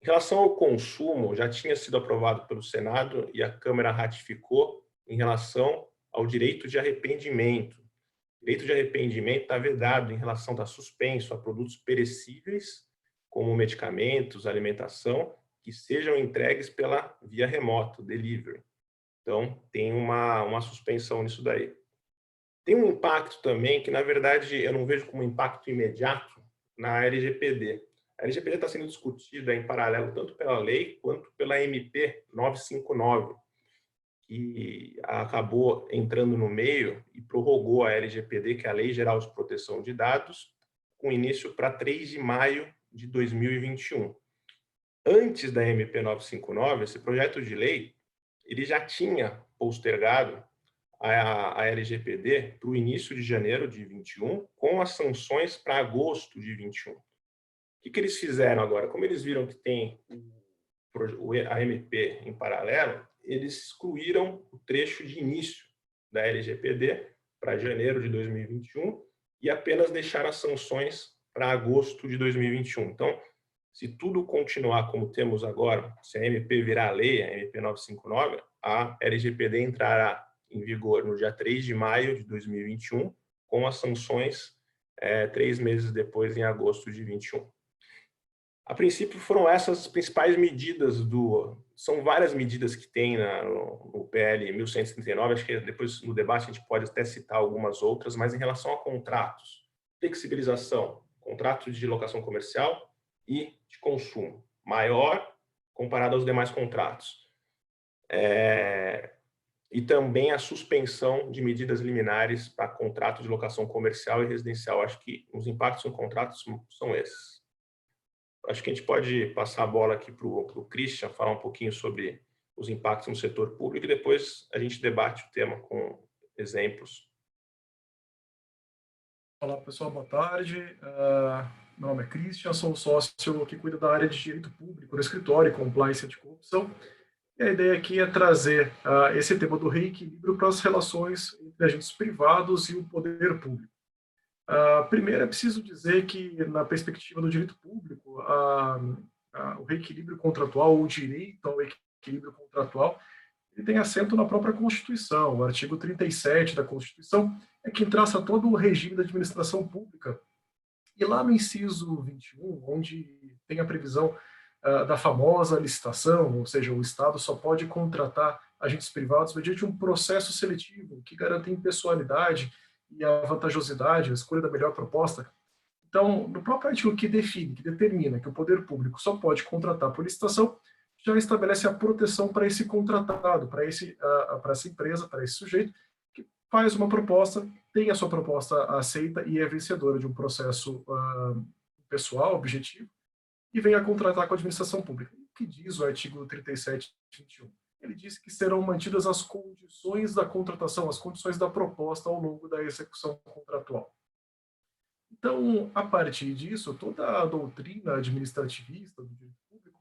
Speaker 3: Em relação ao consumo, já tinha sido aprovado pelo Senado e a Câmara ratificou em relação ao direito de arrependimento. O direito de arrependimento está vedado em relação, está suspenso a produtos perecíveis, como medicamentos, alimentação, que sejam entregues pela via remota, delivery. Então, tem uma suspensão nisso daí. Tem um impacto também que, na verdade, eu não vejo como impacto imediato na LGPD. A LGPD está sendo discutida em paralelo tanto pela lei quanto pela MP 959, que acabou entrando no meio e prorrogou a LGPD, que é a Lei Geral de Proteção de Dados, com início para 3 de maio de 2021. Antes da MP 959, esse projeto de lei ele já tinha postergado a LGPD para o início de janeiro de 21, com as sanções para agosto de 21. O que eles fizeram agora? Como eles viram que tem a MP em paralelo, eles excluíram o trecho de início da LGPD para janeiro de 2021 e apenas deixaram as sanções para agosto de 2021. Então, se tudo continuar como temos agora, se a MP virar lei, a MP 959, a LGPD entrará em vigor no dia 3 de maio de 2021, com as sanções 3 meses depois, em agosto de 21. A princípio, foram essas as principais medidas São várias medidas que tem no PL 1139, acho que depois no debate a gente pode até citar algumas outras, mas em relação a contratos, flexibilização, contratos de locação comercial e de consumo, maior comparado aos demais contratos. E também a suspensão de medidas liminares para contratos de locação comercial e residencial. Acho que os impactos em contratos são esses. Acho que a gente pode passar a bola aqui para o Christian, falar um pouquinho sobre os impactos no setor público e depois a gente debate o tema com exemplos.
Speaker 4: Olá, pessoal, boa tarde. Meu nome é Christian, sou um sócio que cuida da área de direito público no escritório, compliance e corrupção. E a ideia aqui é trazer esse tema do reequilíbrio para as relações entre agentes privados e o poder público. Primeiro, é preciso dizer que, na perspectiva do direito público, o reequilíbrio contratual, o direito ao equilíbrio contratual, ele tem assento na própria Constituição. O artigo 37 da Constituição é quem traça todo o regime da administração pública. E lá no inciso 21, onde tem a previsão da famosa licitação, ou seja, o Estado só pode contratar agentes privados mediante um processo seletivo que garante a impessoalidade e a vantajosidade, a escolha da melhor proposta. Então, no próprio artigo que determina que o poder público só pode contratar por licitação, já estabelece a proteção para esse contratado, para essa empresa, para esse sujeito, que faz uma proposta, tem a sua proposta aceita e é vencedora de um processo pessoal, objetivo, e vem a contratar com a administração pública. O que diz o artigo 37.21? Ele diz que serão mantidas as condições da contratação, as condições da proposta ao longo da execução contratual. Então, a partir disso, toda a doutrina administrativista do direito público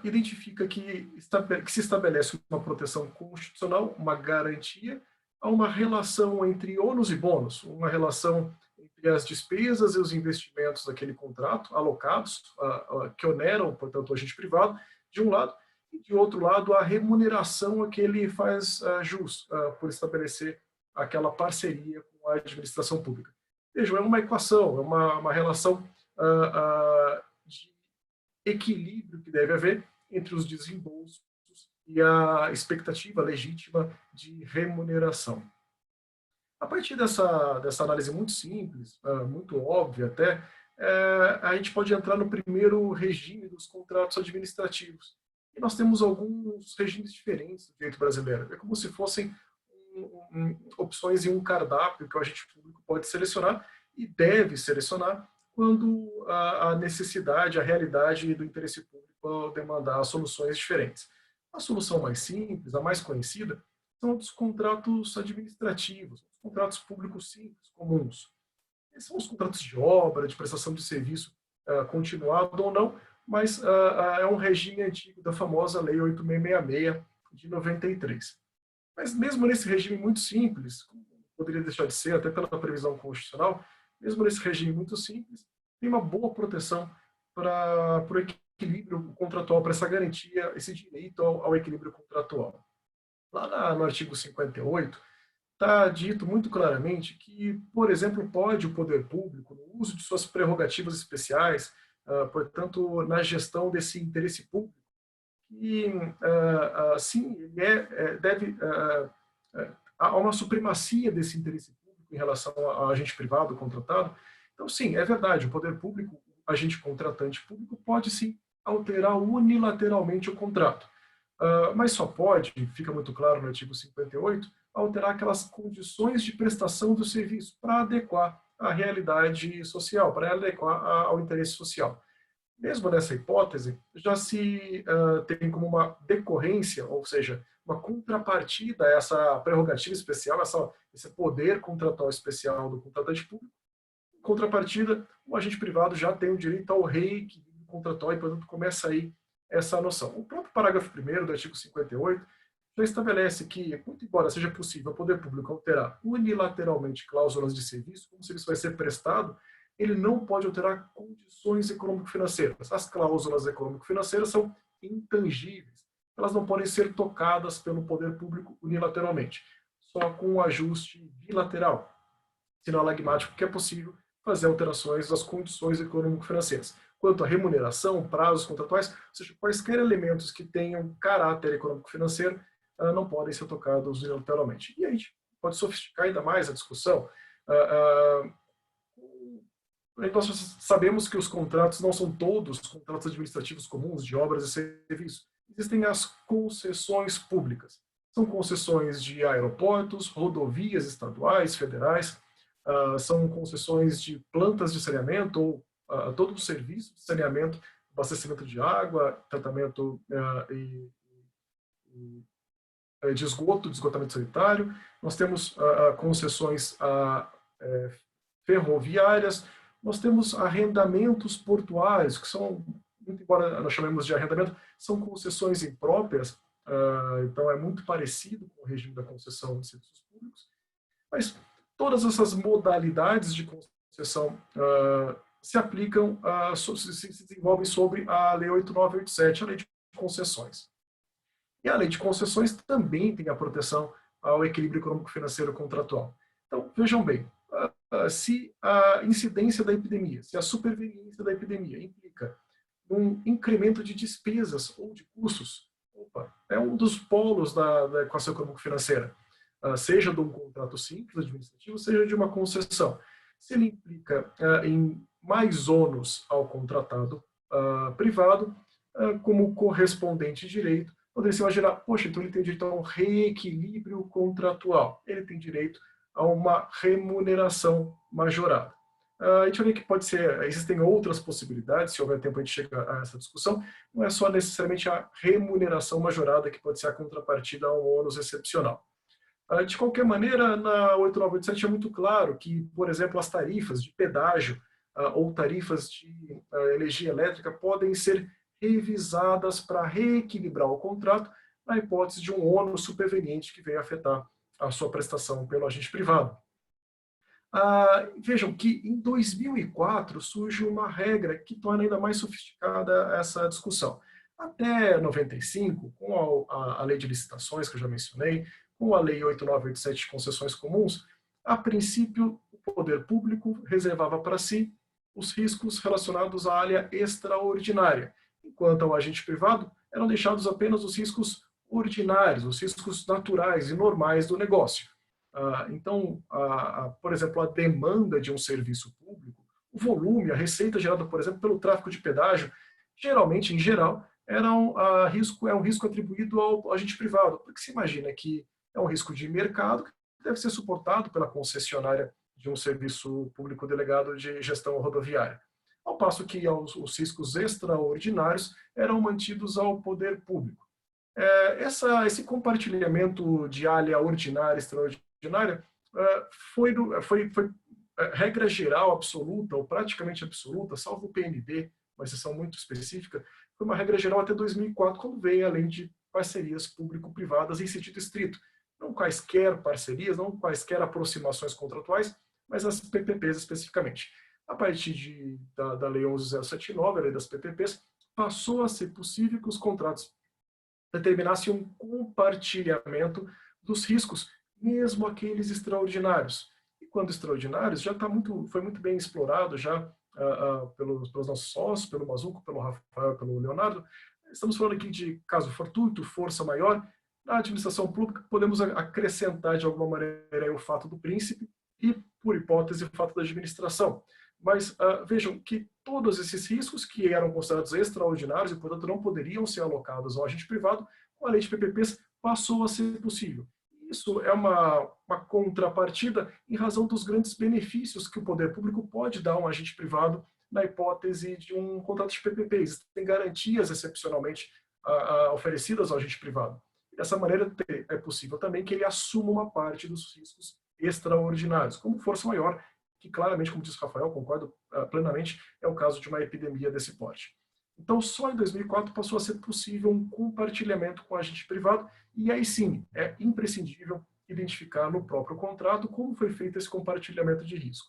Speaker 4: identifica que se estabelece uma proteção constitucional, uma garantia a uma relação entre ônus e bônus, uma relação entre as despesas e os investimentos daquele contrato alocados, que oneram, portanto, o agente privado, de um lado, e, de outro lado, a remuneração a que ele faz jus por estabelecer aquela parceria com a administração pública. Vejam, é uma equação, é uma relação de equilíbrio que deve haver entre os desembolsos e a expectativa legítima de remuneração. A partir dessa análise muito simples, muito óbvia até, a gente pode entrar no primeiro regime dos contratos administrativos. E nós temos alguns regimes diferentes do direito brasileiro. É como se fossem opções em um cardápio que o agente público pode selecionar e deve selecionar quando a necessidade, a realidade do interesse público demandar soluções diferentes. A solução mais simples, a mais conhecida, são os contratos administrativos, os contratos públicos simples, comuns. Esses são os contratos de obra, de prestação de serviço continuado ou não, mas é um regime antigo da famosa Lei 8666 de 93. Mas mesmo nesse regime muito simples, poderia deixar de ser, até pela previsão constitucional, mesmo nesse regime muito simples, tem uma boa proteção para o equilíbrio contratual, para essa garantia, esse direito ao equilíbrio contratual. Lá no artigo 58, está dito muito claramente que, por exemplo, pode o poder público, no uso de suas prerrogativas especiais, portanto, na gestão desse interesse público, que, sim, há uma supremacia desse interesse público em relação ao agente privado contratado. Então, sim, é verdade, o poder público, o agente contratante público, pode, sim, alterar unilateralmente o contrato. Mas só pode, fica muito claro no artigo 58, alterar aquelas condições de prestação do serviço para adequar à realidade social, para adequar ao interesse social. Mesmo nessa hipótese, já se tem como uma decorrência, ou seja, uma contrapartida a essa prerrogativa especial, esse poder contratual especial do contratante público. Em contrapartida, o agente privado já tem o direito ao reequilíbrio contratual e, portanto, começa aí essa noção. O próprio parágrafo 1º do artigo 58 já estabelece que, muito embora seja possível o poder público alterar unilateralmente cláusulas de serviço, como o serviço vai ser prestado, ele não pode alterar condições econômico-financeiras. As cláusulas econômico-financeiras são intangíveis. Elas não podem ser tocadas pelo poder público unilateralmente, só com um ajuste bilateral, sinalagmático, que é possível fazer alterações das condições econômico-financeiras. Quanto à remuneração, prazos contratuais, ou seja, quaisquer elementos que tenham caráter econômico-financeiro não podem ser tocados unilateralmente. E aí a gente pode sofisticar ainda mais a discussão. Nós sabemos que os contratos não são todos contratos administrativos comuns de obras e serviços. Existem as concessões públicas. São concessões de aeroportos, rodovias estaduais, federais, são concessões de plantas de saneamento ou todo o serviço de saneamento, abastecimento de água, tratamento de esgoto, de esgotamento sanitário. Nós temos concessões ferroviárias, nós temos arrendamentos portuários, que são, muito embora nós chamemos de arrendamento, são concessões impróprias, então é muito parecido com o regime da concessão de serviços públicos, mas todas essas modalidades de concessão se aplicam, se desenvolvem sobre a Lei 8987, a Lei de Concessões. E a Lei de Concessões também tem a proteção ao equilíbrio econômico-financeiro contratual. Então, vejam bem, se a incidência da epidemia, se a superveniência da epidemia implica um incremento de despesas ou de custos, é um dos polos da equação econômico-financeira, seja de um contrato simples administrativo, seja de uma concessão. Se ele implica em mais ônus ao contratado privado, como correspondente direito, poderia-se imaginar, poxa, então ele tem direito a um reequilíbrio contratual, ele tem direito a uma remuneração majorada. A gente vai ver que existem outras possibilidades, se houver tempo a gente chega a essa discussão, não é só necessariamente a remuneração majorada que pode ser a contrapartida a um ônus excepcional. De qualquer maneira, na 8987 é muito claro que, por exemplo, as tarifas de pedágio ou tarifas de energia elétrica podem ser revisadas para reequilibrar o contrato na hipótese de um ônus superveniente que venha afetar a sua prestação pelo agente privado. Vejam que em 2004 surge uma regra que torna ainda mais sofisticada essa discussão. Até 95, com a lei de licitações que eu já mencionei, com a lei 8987 de concessões comuns, a princípio o poder público reservava para si os riscos relacionados à área extraordinária, enquanto ao agente privado eram deixados apenas os riscos ordinários, os riscos naturais e normais do negócio. Então, por exemplo, a demanda de um serviço público, o volume, a receita gerada, por exemplo, pelo tráfego de pedágio, geralmente, em geral, é um risco atribuído ao agente privado, porque se imagina que é um risco de mercado que deve ser suportado pela concessionária de um serviço público delegado de gestão rodoviária. Ao passo que os riscos extraordinários eram mantidos ao poder público. Esse compartilhamento de área ordinária e extraordinária foi regra geral absoluta, ou praticamente absoluta, salvo o PND, uma exceção muito específica, foi uma regra geral até 2004, quando veio a lei de parcerias público-privadas em sentido estrito. Não quaisquer parcerias, não quaisquer aproximações contratuais, mas as PPPs especificamente. A partir da Lei 11.079, a Lei das PPPs, passou a ser possível que os contratos determinassem um compartilhamento dos riscos, mesmo aqueles extraordinários. E quando extraordinários, foi muito bem explorado já pelos nossos sócios, pelo Mazzuco, pelo Rafael, pelo Leonardo. Estamos falando aqui de caso fortuito, força maior. Na administração pública, podemos acrescentar de alguma maneira o fato do príncipe e, por hipótese, o fato da administração. Mas vejam que todos esses riscos que eram considerados extraordinários e, portanto, não poderiam ser alocados ao agente privado, com a lei de PPPs passou a ser possível. Isso é uma contrapartida em razão dos grandes benefícios que o poder público pode dar a um agente privado na hipótese de um contrato de PPP. Existem garantias excepcionalmente oferecidas ao agente privado. Dessa maneira, é possível também que ele assuma uma parte dos riscos extraordinários, como força maior, que claramente, como disse o Rafael, concordo plenamente, é o caso de uma epidemia desse porte. Então, só em 2004 passou a ser possível um compartilhamento com o agente privado, e aí sim, é imprescindível identificar no próprio contrato como foi feito esse compartilhamento de risco.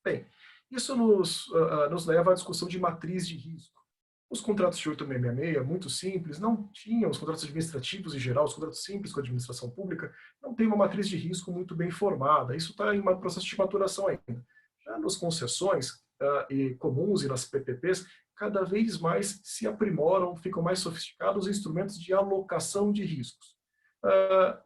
Speaker 4: Bem, isso nos leva à discussão de matriz de risco. Os contratos de 8666, muito simples, não tinham, os contratos administrativos em geral, os contratos simples com a administração pública, não tem uma matriz de risco muito bem formada. Isso está em um processo de maturação ainda. Já nas concessões comuns e nas PPPs, cada vez mais se aprimoram, ficam mais sofisticados os instrumentos de alocação de riscos.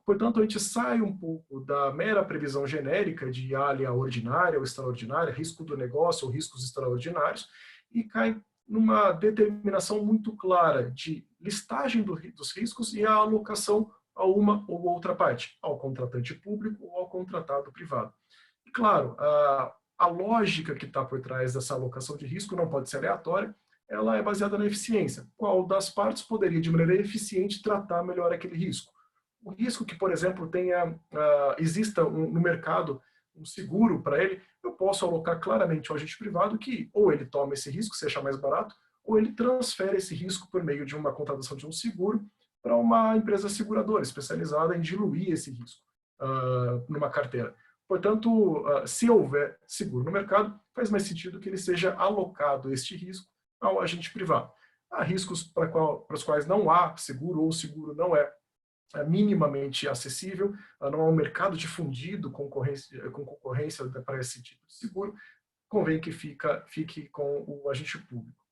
Speaker 4: Portanto, a gente sai um pouco da mera previsão genérica de área ordinária ou extraordinária, risco do negócio ou riscos extraordinários, e cai numa determinação muito clara de listagem dos riscos e a alocação a uma ou outra parte, ao contratante público ou ao contratado privado. E, claro, a lógica que está por trás dessa alocação de risco não pode ser aleatória, ela é baseada na eficiência. Qual das partes poderia, de maneira eficiente, tratar melhor aquele risco? O risco que, por exemplo, exista no mercado um seguro para ele, eu posso alocar claramente ao agente privado que ou ele toma esse risco, se achar mais barato, ou ele transfere esse risco por meio de uma contratação de um seguro para uma empresa seguradora especializada em diluir esse risco numa carteira. Portanto, se houver seguro no mercado, faz mais sentido que ele seja alocado este risco ao agente privado. Há riscos para os quais não há seguro ou o seguro não é minimamente acessível, não há um mercado difundido com concorrência para esse tipo de seguro, convém que fique com o agente público.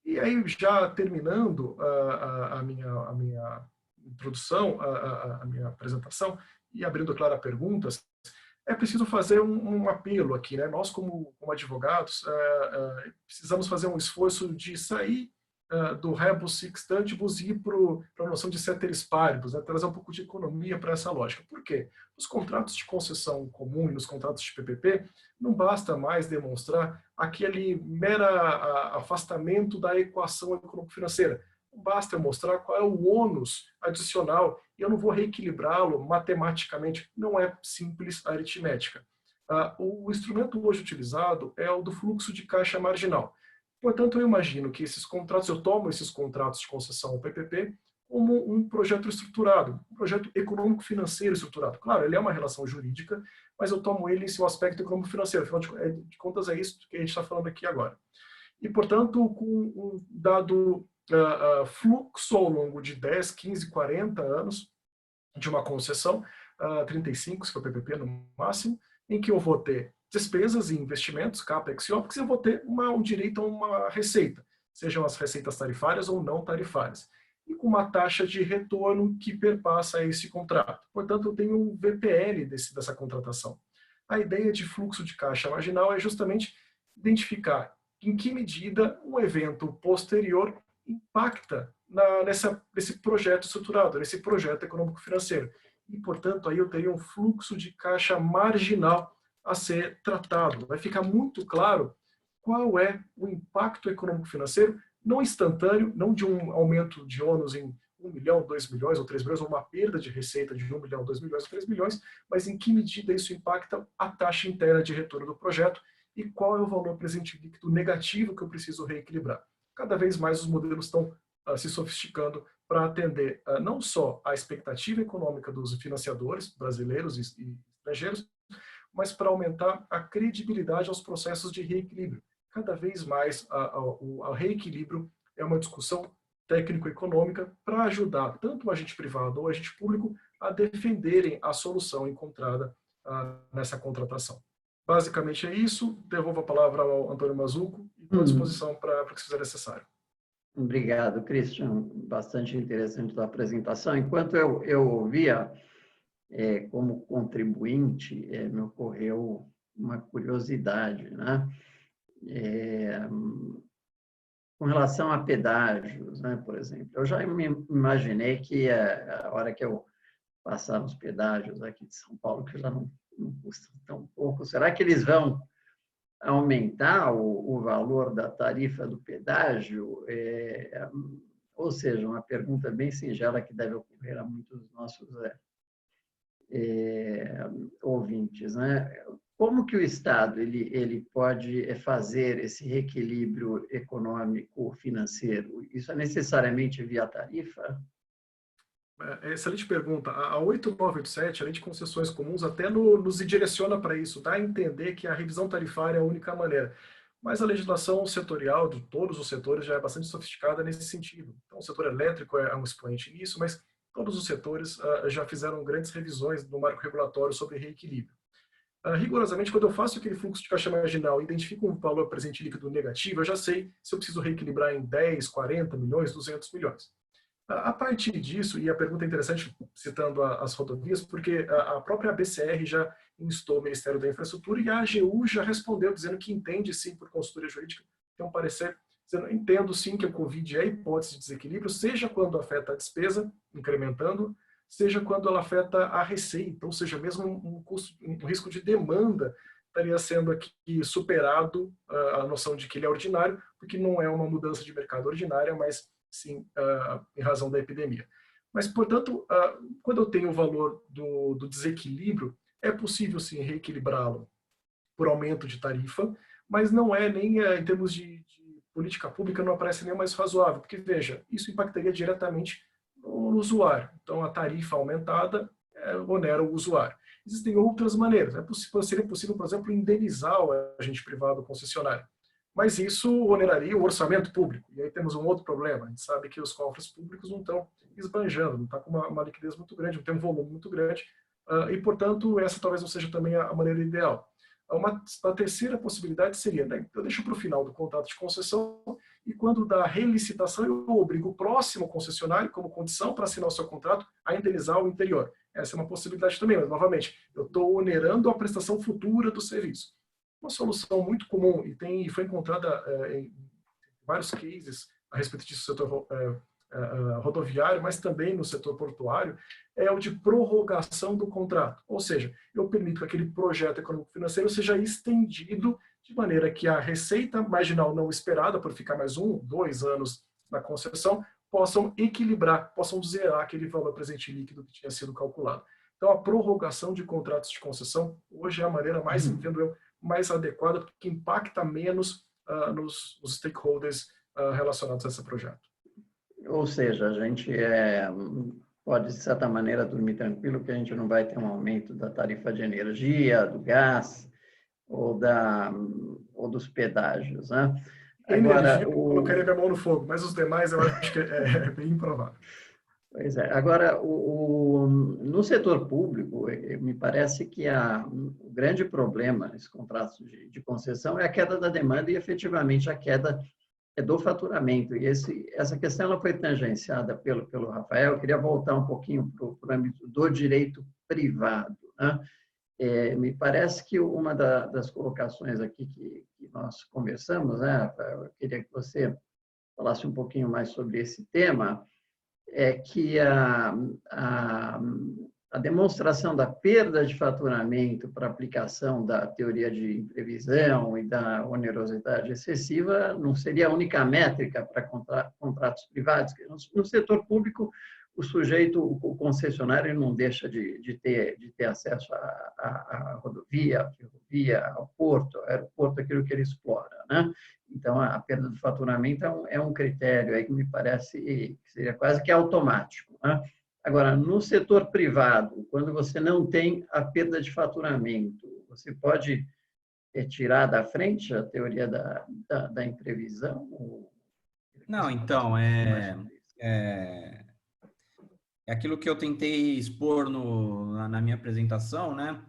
Speaker 4: E aí, já terminando a minha introdução, a minha apresentação, e abrindo, claro, a perguntas, é preciso fazer um apelo aqui, né? Nós, como advogados, precisamos fazer um esforço de sair do rebus sic stantibus e ir para a noção de ceteris paribus, né? Trazer um pouco de economia para essa lógica. Por quê? Nos contratos de concessão comum e nos contratos de PPP, não basta mais demonstrar aquele mero afastamento da equação econômico-financeira. Não basta mostrar qual é o ônus adicional e eu não vou reequilibrá-lo matematicamente. Não é simples aritmética. O instrumento hoje utilizado é o do fluxo de caixa marginal. Portanto, eu imagino que eu tomo esses contratos de concessão ao PPP como um projeto estruturado, um projeto econômico-financeiro estruturado. Claro, ele é uma relação jurídica, mas eu tomo ele em seu aspecto econômico-financeiro. Afinal de contas, é isso que a gente está falando aqui agora. E, portanto, com um dado fluxo ao longo de 10, 15, 40 anos de uma concessão, 35, se for PPP no máximo, em que eu vou ter despesas e investimentos, CAPEX e OPEX, eu vou ter um direito a uma receita, sejam as receitas tarifárias ou não tarifárias, e com uma taxa de retorno que perpassa esse contrato. Portanto, eu tenho um VPL dessa contratação. A ideia de fluxo de caixa marginal é justamente identificar em que medida um evento posterior impacta nesse projeto estruturado, nesse projeto econômico-financeiro. E, portanto, aí eu teria um fluxo de caixa marginal a ser tratado. Vai ficar muito claro qual é o impacto econômico-financeiro, não instantâneo, não de um aumento de ônus em 1 milhão, 2 milhões ou 3 milhões, ou uma perda de receita de 1 milhão, 2 milhões ou 3 milhões, mas em que medida isso impacta a taxa interna de retorno do projeto e qual é o valor presente líquido negativo que eu preciso reequilibrar. Cada vez mais os modelos estão se sofisticando para atender não só a expectativa econômica dos financiadores brasileiros e estrangeiros, mas para aumentar a credibilidade aos processos de reequilíbrio. Cada vez mais o reequilíbrio é uma discussão técnico-econômica para ajudar tanto o agente privado ou o agente público a defenderem a solução encontrada nessa contratação. Basicamente é isso. Devolvo a palavra ao Antônio Mazzuco e estou à disposição para o que se fizer necessário.
Speaker 1: Obrigado, Christian. Bastante interessante a apresentação. Enquanto eu ouvia, como contribuinte, me ocorreu uma curiosidade, né? Com relação a pedágios, né, por exemplo. Eu já me imaginei que a hora que eu passar nos pedágios aqui de São Paulo, que já não custam tão pouco. Será que eles vão aumentar o valor da tarifa do pedágio? Ou seja, uma pergunta bem singela que deve ocorrer a muitos dos nossos ouvintes, né? Como que o Estado ele pode fazer esse reequilíbrio econômico-financeiro? Isso é necessariamente via tarifa?
Speaker 4: Excelente pergunta. A 8987, a lei de concessões comuns, até nos direciona para isso, dá a entender que a revisão tarifária é a única maneira. Mas a legislação setorial de todos os setores já é bastante sofisticada nesse sentido. Então, o setor elétrico é um expoente nisso, mas todos os setores já fizeram grandes revisões do marco regulatório sobre reequilíbrio. Rigorosamente, quando eu faço aquele fluxo de caixa marginal e identifico um valor presente líquido negativo, eu já sei se eu preciso reequilibrar em 10, 40 milhões, 200 milhões. A partir disso, e a pergunta é interessante, citando as rodovias, porque a própria ABCR já instou o Ministério da Infraestrutura e a AGU já respondeu dizendo que entende, sim, por consultoria jurídica, tem um parecer dizendo, entendo, sim, que o Covid é hipótese de desequilíbrio, seja quando afeta a despesa, incrementando, seja quando ela afeta a receita, ou seja, mesmo um risco de demanda estaria sendo aqui superado a noção de que ele é ordinário, porque não é uma mudança de mercado ordinária, mas sim em razão da epidemia. Mas, portanto, quando eu tenho o valor do desequilíbrio, é possível sim reequilibrá-lo por aumento de tarifa, mas não é nem em termos de política pública, não aparece nem mais razoável, porque, veja, isso impactaria diretamente no usuário. Então, a tarifa aumentada onera o usuário. Existem outras maneiras. Seria possível, por exemplo, indenizar o agente privado concessionário. Mas isso oneraria o orçamento público. E aí temos um outro problema. A gente sabe que os cofres públicos não estão esbanjando, não está com uma liquidez muito grande, não tem um volume muito grande. E, portanto, essa talvez não seja também a maneira ideal. A terceira possibilidade seria, né, eu deixo para o final do contrato de concessão e quando da relicitação eu obrigo o próximo concessionário, como condição para assinar o seu contrato, a indenizar o interior. Essa é uma possibilidade também, mas, novamente, eu estou onerando a prestação futura do serviço. Uma solução muito comum e foi encontrada em vários cases a respeito disso no setor rodoviário, mas também no setor portuário, é o de prorrogação do contrato. Ou seja, eu permito que aquele projeto econômico-financeiro seja estendido de maneira que a receita marginal não esperada, por ficar mais 1, 2 anos na concessão, possam equilibrar, possam zerar aquele valor presente líquido que tinha sido calculado. Então, a prorrogação de contratos de concessão hoje é a maneira mais, entendo eu, mais adequada, porque impacta menos nos stakeholders relacionados a esse projeto.
Speaker 1: Ou seja, a gente pode, de certa maneira, dormir tranquilo que a gente não vai ter um aumento da tarifa de energia, do gás ou dos pedágios, né?
Speaker 4: Agora, eu colocaria minha mão no fogo, mas os demais eu acho que é bem improvável.
Speaker 1: Pois é. Agora, no setor público, me parece que o grande problema nesse contrato de concessão é a queda da demanda e, efetivamente, a queda do faturamento. E essa questão ela foi tangenciada pelo Rafael. Eu queria voltar um pouquinho para o âmbito do direito privado, né? Me parece que uma das colocações aqui que nós conversamos, né, Rafael, eu queria que você falasse um pouquinho mais sobre esse tema, é que a demonstração da perda de faturamento para aplicação da teoria de imprevisão e da onerosidade excessiva não seria a única métrica para contratos privados. No setor público, o sujeito, o concessionário, não deixa de ter acesso à rodovia, à ferrovia, ao porto, ao aeroporto, aquilo que ele explora, né? Então, a perda do faturamento é um critério aí que me parece que seria quase que automático, né? Agora, no setor privado, quando você não tem a perda de faturamento, você pode tirar da frente a teoria da imprevisão?
Speaker 2: Não, então, é aquilo que eu tentei expor na minha apresentação, né?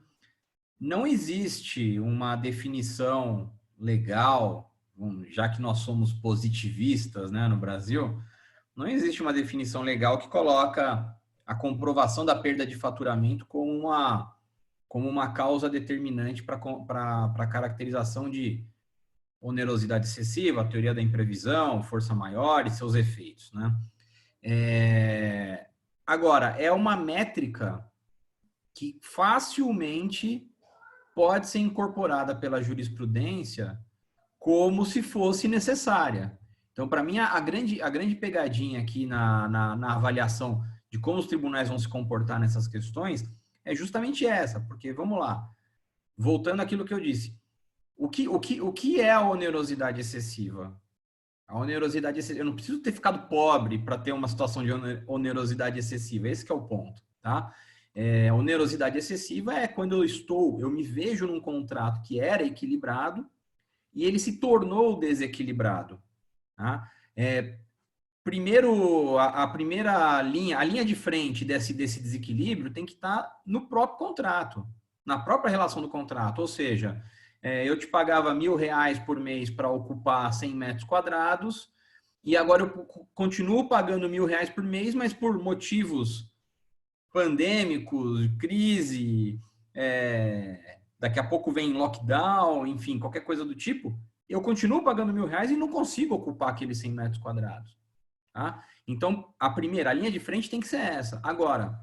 Speaker 2: Não existe uma definição legal, já que nós somos positivistas, né, no Brasil, não existe uma definição legal que coloca a comprovação da perda de faturamento como uma causa determinante para a caracterização de onerosidade excessiva, a teoria da imprevisão, força maior e seus efeitos, né? Agora, é uma métrica que facilmente pode ser incorporada pela jurisprudência como se fosse necessária. Então, para mim, a grande pegadinha aqui na avaliação de como os tribunais vão se comportar nessas questões é justamente essa, porque, vamos lá, voltando àquilo que eu disse, o que é a onerosidade excessiva? A onerosidade excessiva, eu não preciso ter ficado pobre para ter uma situação de onerosidade excessiva, esse que é o ponto, tá? Onerosidade excessiva é quando eu me vejo num contrato que era equilibrado e ele se tornou desequilibrado. Tá? Primeiro, a primeira linha, a linha de frente desse desequilíbrio tem que estar no próprio contrato, na própria relação do contrato. Ou seja, eu te pagava R$1.000 por mês para ocupar 100 metros quadrados e agora eu continuo pagando R$1.000 por mês, mas por motivos pandêmicos, crise, daqui a pouco vem lockdown, enfim, qualquer coisa do tipo, eu continuo pagando R$1.000 e não consigo ocupar aqueles 100 metros quadrados. Tá? Então, a linha de frente tem que ser essa. Agora,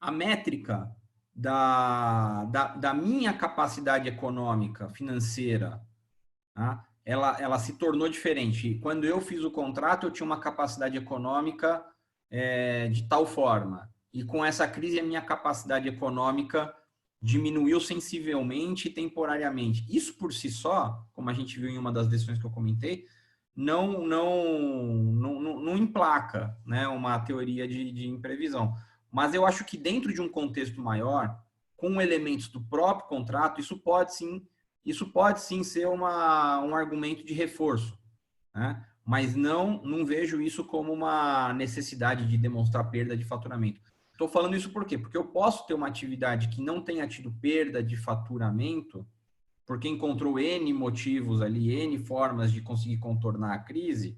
Speaker 2: a métrica da minha capacidade econômica, financeira, tá? Ela se tornou diferente. Quando eu fiz o contrato, eu tinha uma capacidade econômica de tal forma. E com essa crise, a minha capacidade econômica diminuiu sensivelmente e temporariamente. Isso por si só, como a gente viu em uma das decisões que eu comentei, não emplaca, né, uma teoria de imprevisão. Mas eu acho que dentro de um contexto maior, com elementos do próprio contrato, isso pode sim ser um argumento de reforço, né? Mas não vejo isso como uma necessidade de demonstrar perda de faturamento. Estou falando isso por quê? Porque eu posso ter uma atividade que não tenha tido perda de faturamento, porque encontrou N motivos ali, N formas de conseguir contornar a crise,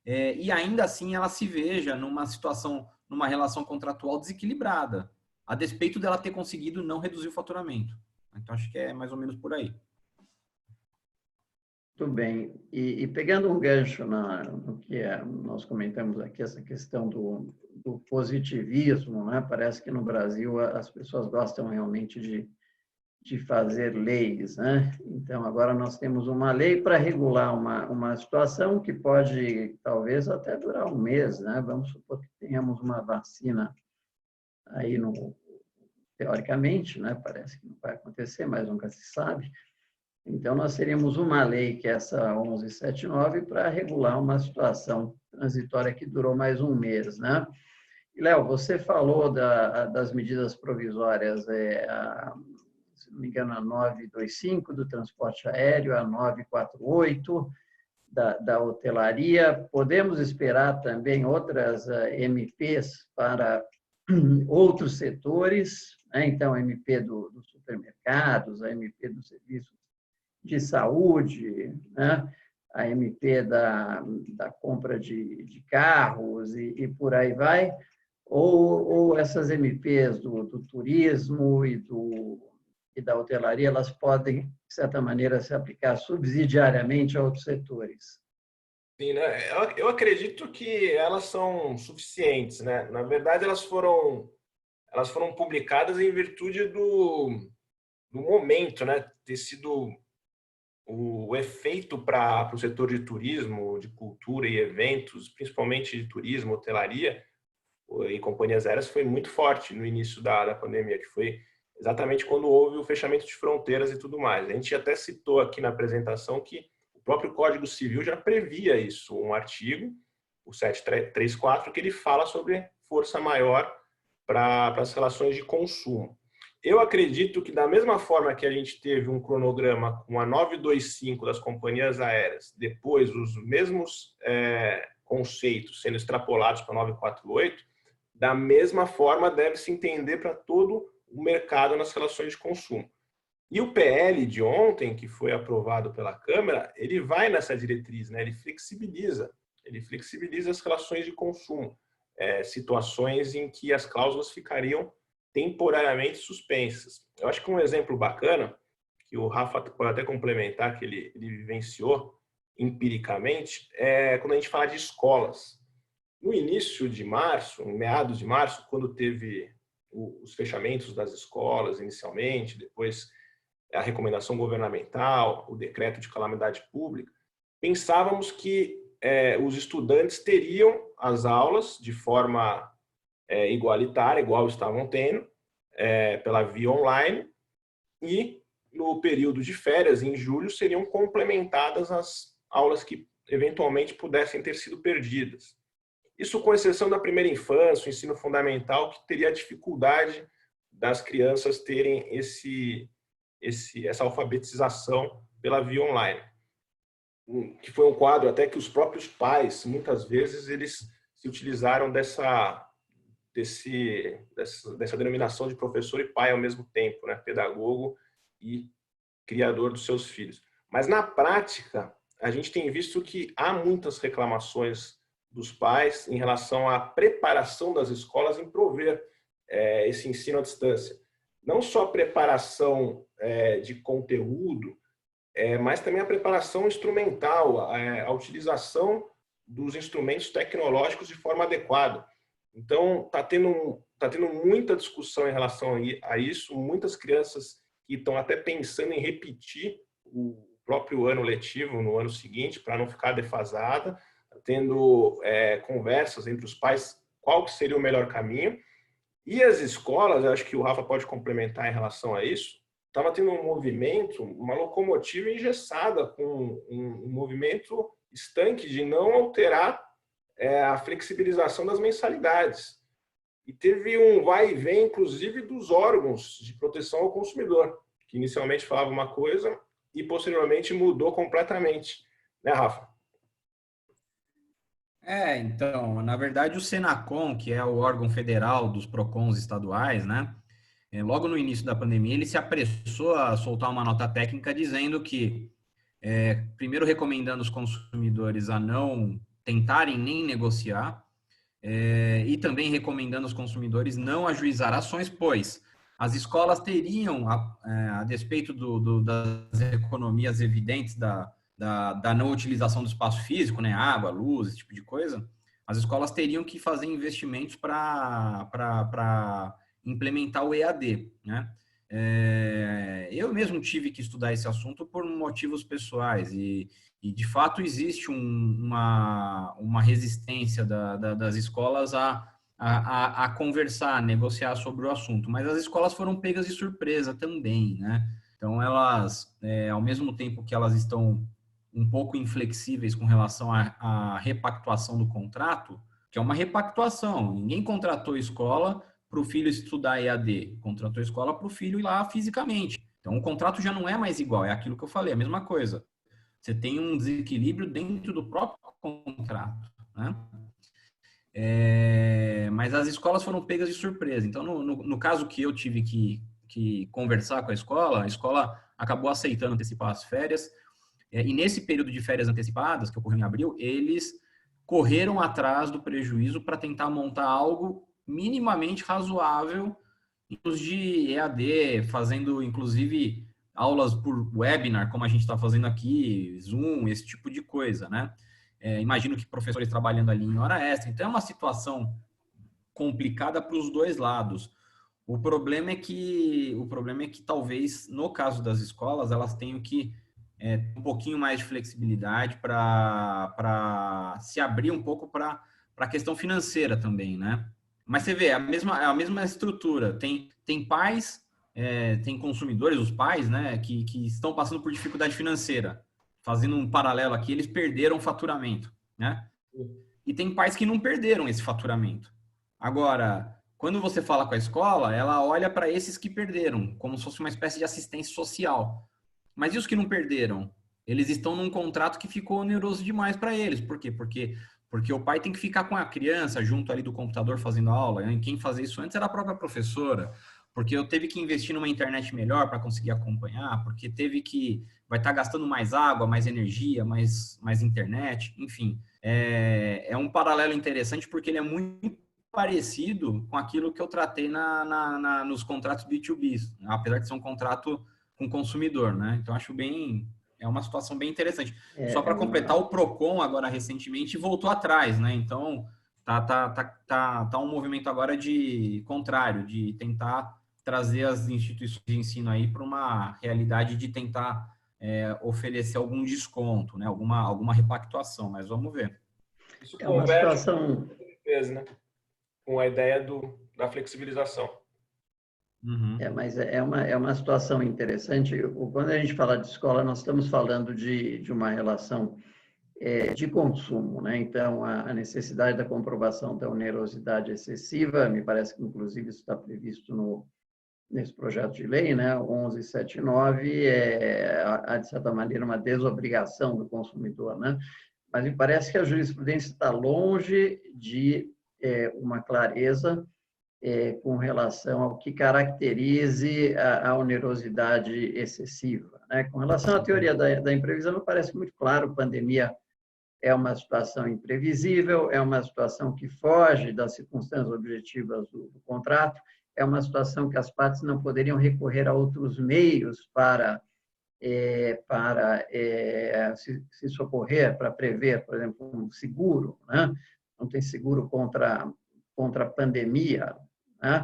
Speaker 2: e ainda assim ela se veja numa situação, numa relação contratual desequilibrada, a despeito dela ter conseguido não reduzir o faturamento. Então, acho que é mais ou menos por aí.
Speaker 1: Muito bem. E pegando um gancho no que nós comentamos aqui, essa questão do positivismo, né? Parece que no Brasil as pessoas gostam realmente de fazer leis, né? Então, agora nós temos uma lei para regular uma situação que pode, talvez, até durar um mês, né? Vamos supor que tenhamos uma vacina aí, teoricamente, né? Parece que não vai acontecer, mas nunca se sabe. Então, nós teríamos uma lei, que é essa 1179, para regular uma situação transitória que durou mais um mês, né? E, Léo, você falou das medidas provisórias, se não me engano, a 925 do transporte aéreo, a 948 da hotelaria. Podemos esperar também outras MPs para outros setores, né? Então, a MP dos supermercados, a MP dos serviços de saúde, né? A MP da compra de carros e por aí vai, ou essas MPs do turismo e da hotelaria, elas podem, de certa maneira, se aplicar subsidiariamente a outros setores?
Speaker 3: Sim, né? Eu acredito que elas são suficientes, né? Na verdade, elas foram publicadas em virtude do momento, né? Ter sido o efeito para o setor de turismo, de cultura e eventos, principalmente de turismo, hotelaria e companhias aéreas, foi muito forte no início da pandemia, que foi exatamente quando houve o fechamento de fronteiras e tudo mais. A gente até citou aqui na apresentação que o próprio Código Civil já previa isso, um artigo, o 734, que ele fala sobre força maior para as relações de consumo. Eu acredito que, da mesma forma que a gente teve um cronograma com a 925 das companhias aéreas, depois os mesmos conceitos sendo extrapolados para a 948, da mesma forma deve-se entender para todo o mercado nas relações de consumo. E o PL de ontem, que foi aprovado pela Câmara, ele vai nessa diretriz, né? Ele flexibiliza as relações de consumo, situações em que as cláusulas ficariam temporariamente suspensas. Eu acho que um exemplo bacana, que o Rafa pode até complementar, que ele vivenciou empiricamente, é quando a gente fala de escolas. No início de março, em meados de março, quando teve os fechamentos das escolas inicialmente, depois a recomendação governamental, o decreto de calamidade pública, pensávamos que os estudantes teriam as aulas de forma igualitária, igual estavam tendo, pela via online, e no período de férias, em julho, seriam complementadas as aulas que eventualmente pudessem ter sido perdidas. Isso com exceção da primeira infância, o ensino fundamental, que teria a dificuldade das crianças terem essa alfabetização pela via online. Que foi um quadro até que os próprios pais, muitas vezes, eles se utilizaram dessa denominação de professor e pai ao mesmo tempo, né? Pedagogo e criador dos seus filhos. Mas, na prática, a gente tem visto que há muitas reclamações dos pais em relação à preparação das escolas em prover esse ensino à distância. Não só a preparação de conteúdo, mas também a preparação instrumental, a utilização dos instrumentos tecnológicos de forma adequada. Então, está tendo muita discussão em relação a isso, muitas crianças que estão até pensando em repetir o próprio ano letivo no ano seguinte, para não ficar defasada, tendo conversas entre os pais qual que seria o melhor caminho. E as escolas, acho que o Rafa pode complementar em relação a isso, estava tendo um movimento, uma locomotiva engessada, com um movimento estanque de não alterar a flexibilização das mensalidades. E teve um vai e vem, inclusive, dos órgãos de proteção ao consumidor, que inicialmente falava uma coisa e posteriormente mudou completamente. Né, Rafa?
Speaker 2: Então, na verdade, o Senacom, que é o órgão federal dos PROCONs estaduais, né? Logo no início da pandemia, ele se apressou a soltar uma nota técnica dizendo que, primeiro recomendando os consumidores a não tentarem nem negociar, e também recomendando os consumidores não ajuizar ações, pois as escolas teriam, a despeito das economias evidentes da não utilização do espaço físico, né, água, luz, esse tipo de coisa, as escolas teriam que fazer investimentos para implementar o EAD, né? Eu mesmo tive que estudar esse assunto por motivos pessoais e de fato existe uma resistência das escolas a conversar, a negociar sobre o assunto, mas as escolas foram pegas de surpresa também, né? Então elas, ao mesmo tempo que elas estão um pouco inflexíveis com relação à repactuação do contrato, que é uma repactuação, ninguém contratou escola para o filho estudar EAD, contratou escola para o filho ir lá fisicamente. Então, o contrato já não é mais igual, é aquilo que eu falei, a mesma coisa. Você tem um desequilíbrio dentro do próprio contrato, né? Mas as escolas foram pegas de surpresa. Então, no caso que eu tive que conversar com a escola acabou aceitando antecipar as férias, e nesse período de férias antecipadas, que ocorreu em abril, eles correram atrás do prejuízo para tentar montar algo minimamente razoável de EAD, fazendo inclusive aulas por webinar, como a gente está fazendo aqui, Zoom, esse tipo de coisa, né? Imagino que professores trabalhando ali em hora extra. Então, é uma situação complicada para os dois lados. O problema é que talvez, no caso das escolas, elas tenham que um pouquinho mais de flexibilidade para se abrir um pouco para a questão financeira também, né? Mas você vê, a mesma estrutura. Tem pais, tem consumidores, os pais, né, que estão passando por dificuldade financeira. Fazendo um paralelo aqui, eles perderam o faturamento, né? E tem pais que não perderam esse faturamento. Agora, quando você fala com a escola, ela olha para esses que perderam, como se fosse uma espécie de assistência social. Mas e os que não perderam? Eles estão num contrato que ficou oneroso demais para eles. Por quê? Porque o pai tem que ficar com a criança junto ali do computador fazendo aula. Quem fazia isso antes era a própria professora. Porque eu teve que investir numa internet melhor para conseguir acompanhar, porque vai estar gastando mais água, mais energia, mais internet, enfim. É um paralelo interessante porque ele é muito parecido com aquilo que eu tratei nos contratos B2B, apesar de ser um contrato com consumidor, né? Então, acho é uma situação bem interessante. Só para completar, o PROCON, agora recentemente, voltou atrás, né? Então, Tá um movimento agora de contrário, de tentar trazer as instituições de ensino aí para uma realidade de tentar oferecer algum desconto, né? Alguma repactuação, mas vamos ver.
Speaker 3: Isso
Speaker 1: É uma
Speaker 3: converge
Speaker 1: situação...
Speaker 3: com a empresa, né? Com a ideia da flexibilização.
Speaker 2: Uhum.
Speaker 1: Mas é uma situação interessante. Quando a gente fala de escola, nós estamos falando de uma relação de consumo, né? Então, a necessidade da comprovação da onerosidade excessiva, me parece que, inclusive, isso está previsto nesse projeto de lei, né? 1179, de certa maneira, uma desobrigação do consumidor, né? Mas me parece que a jurisprudência está longe de uma clareza com relação ao que caracterize a onerosidade excessiva, né? Com relação à teoria da imprevisão, me parece muito claro, pandemia é uma situação imprevisível, é uma situação que foge das circunstâncias objetivas do contrato, é uma situação que as partes não poderiam recorrer a outros meios para se socorrer, para prever, por exemplo, um seguro, né? Não tem seguro contra a pandemia, né?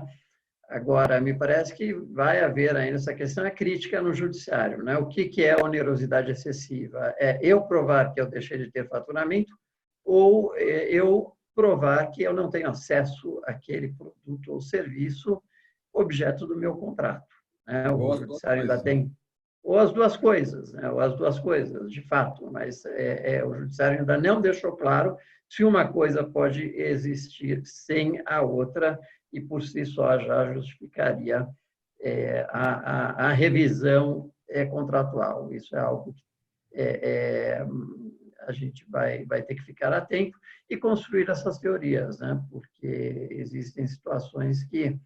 Speaker 1: Agora, me parece que vai haver ainda essa questão, é crítica no judiciário, né? O que é onerosidade excessiva? É eu provar que eu deixei de ter faturamento ou eu provar que eu não tenho acesso àquele produto ou serviço objeto do meu contrato, né? O judiciário ainda tem... Ou as duas coisas, né? Ou as duas coisas, de fato, mas o judiciário ainda não deixou claro se uma coisa pode existir sem a outra, e por si só já justificaria a revisão contratual. Isso é algo que a gente vai ter que ficar atento e construir essas teorias, né? Porque existem situações que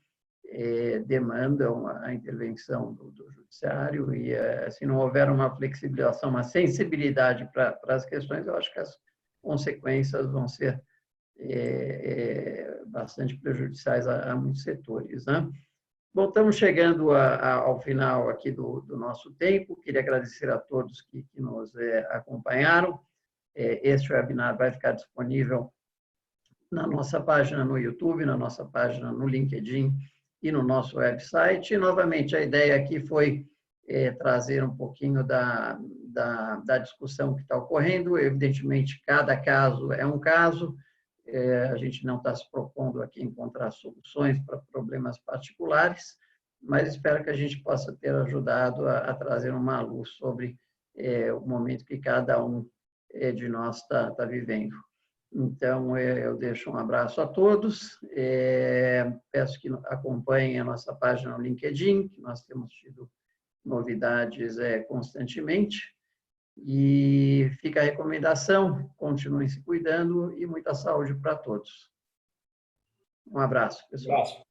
Speaker 1: demandam a intervenção do judiciário e, se não houver uma flexibilização, uma sensibilidade para as questões, eu acho que as consequências vão ser bastante prejudiciais a muitos setores, né? Bom, estamos chegando ao final aqui do nosso tempo. Queria agradecer a todos que nos acompanharam. Este webinar vai ficar disponível na nossa página no YouTube, na nossa página no LinkedIn e no nosso website. E, novamente, a ideia aqui foi trazer um pouquinho da discussão que está ocorrendo. Evidentemente, cada caso é um caso. A gente não está se propondo aqui encontrar soluções para problemas particulares, mas espero que a gente possa ter ajudado a trazer uma luz sobre o momento que cada um de nós está vivendo. Então, eu deixo um abraço a todos, peço que acompanhem a nossa página no LinkedIn, que nós temos tido novidades constantemente, e fica a recomendação, continuem se cuidando e muita saúde para todos. Um abraço, pessoal.
Speaker 3: Um abraço.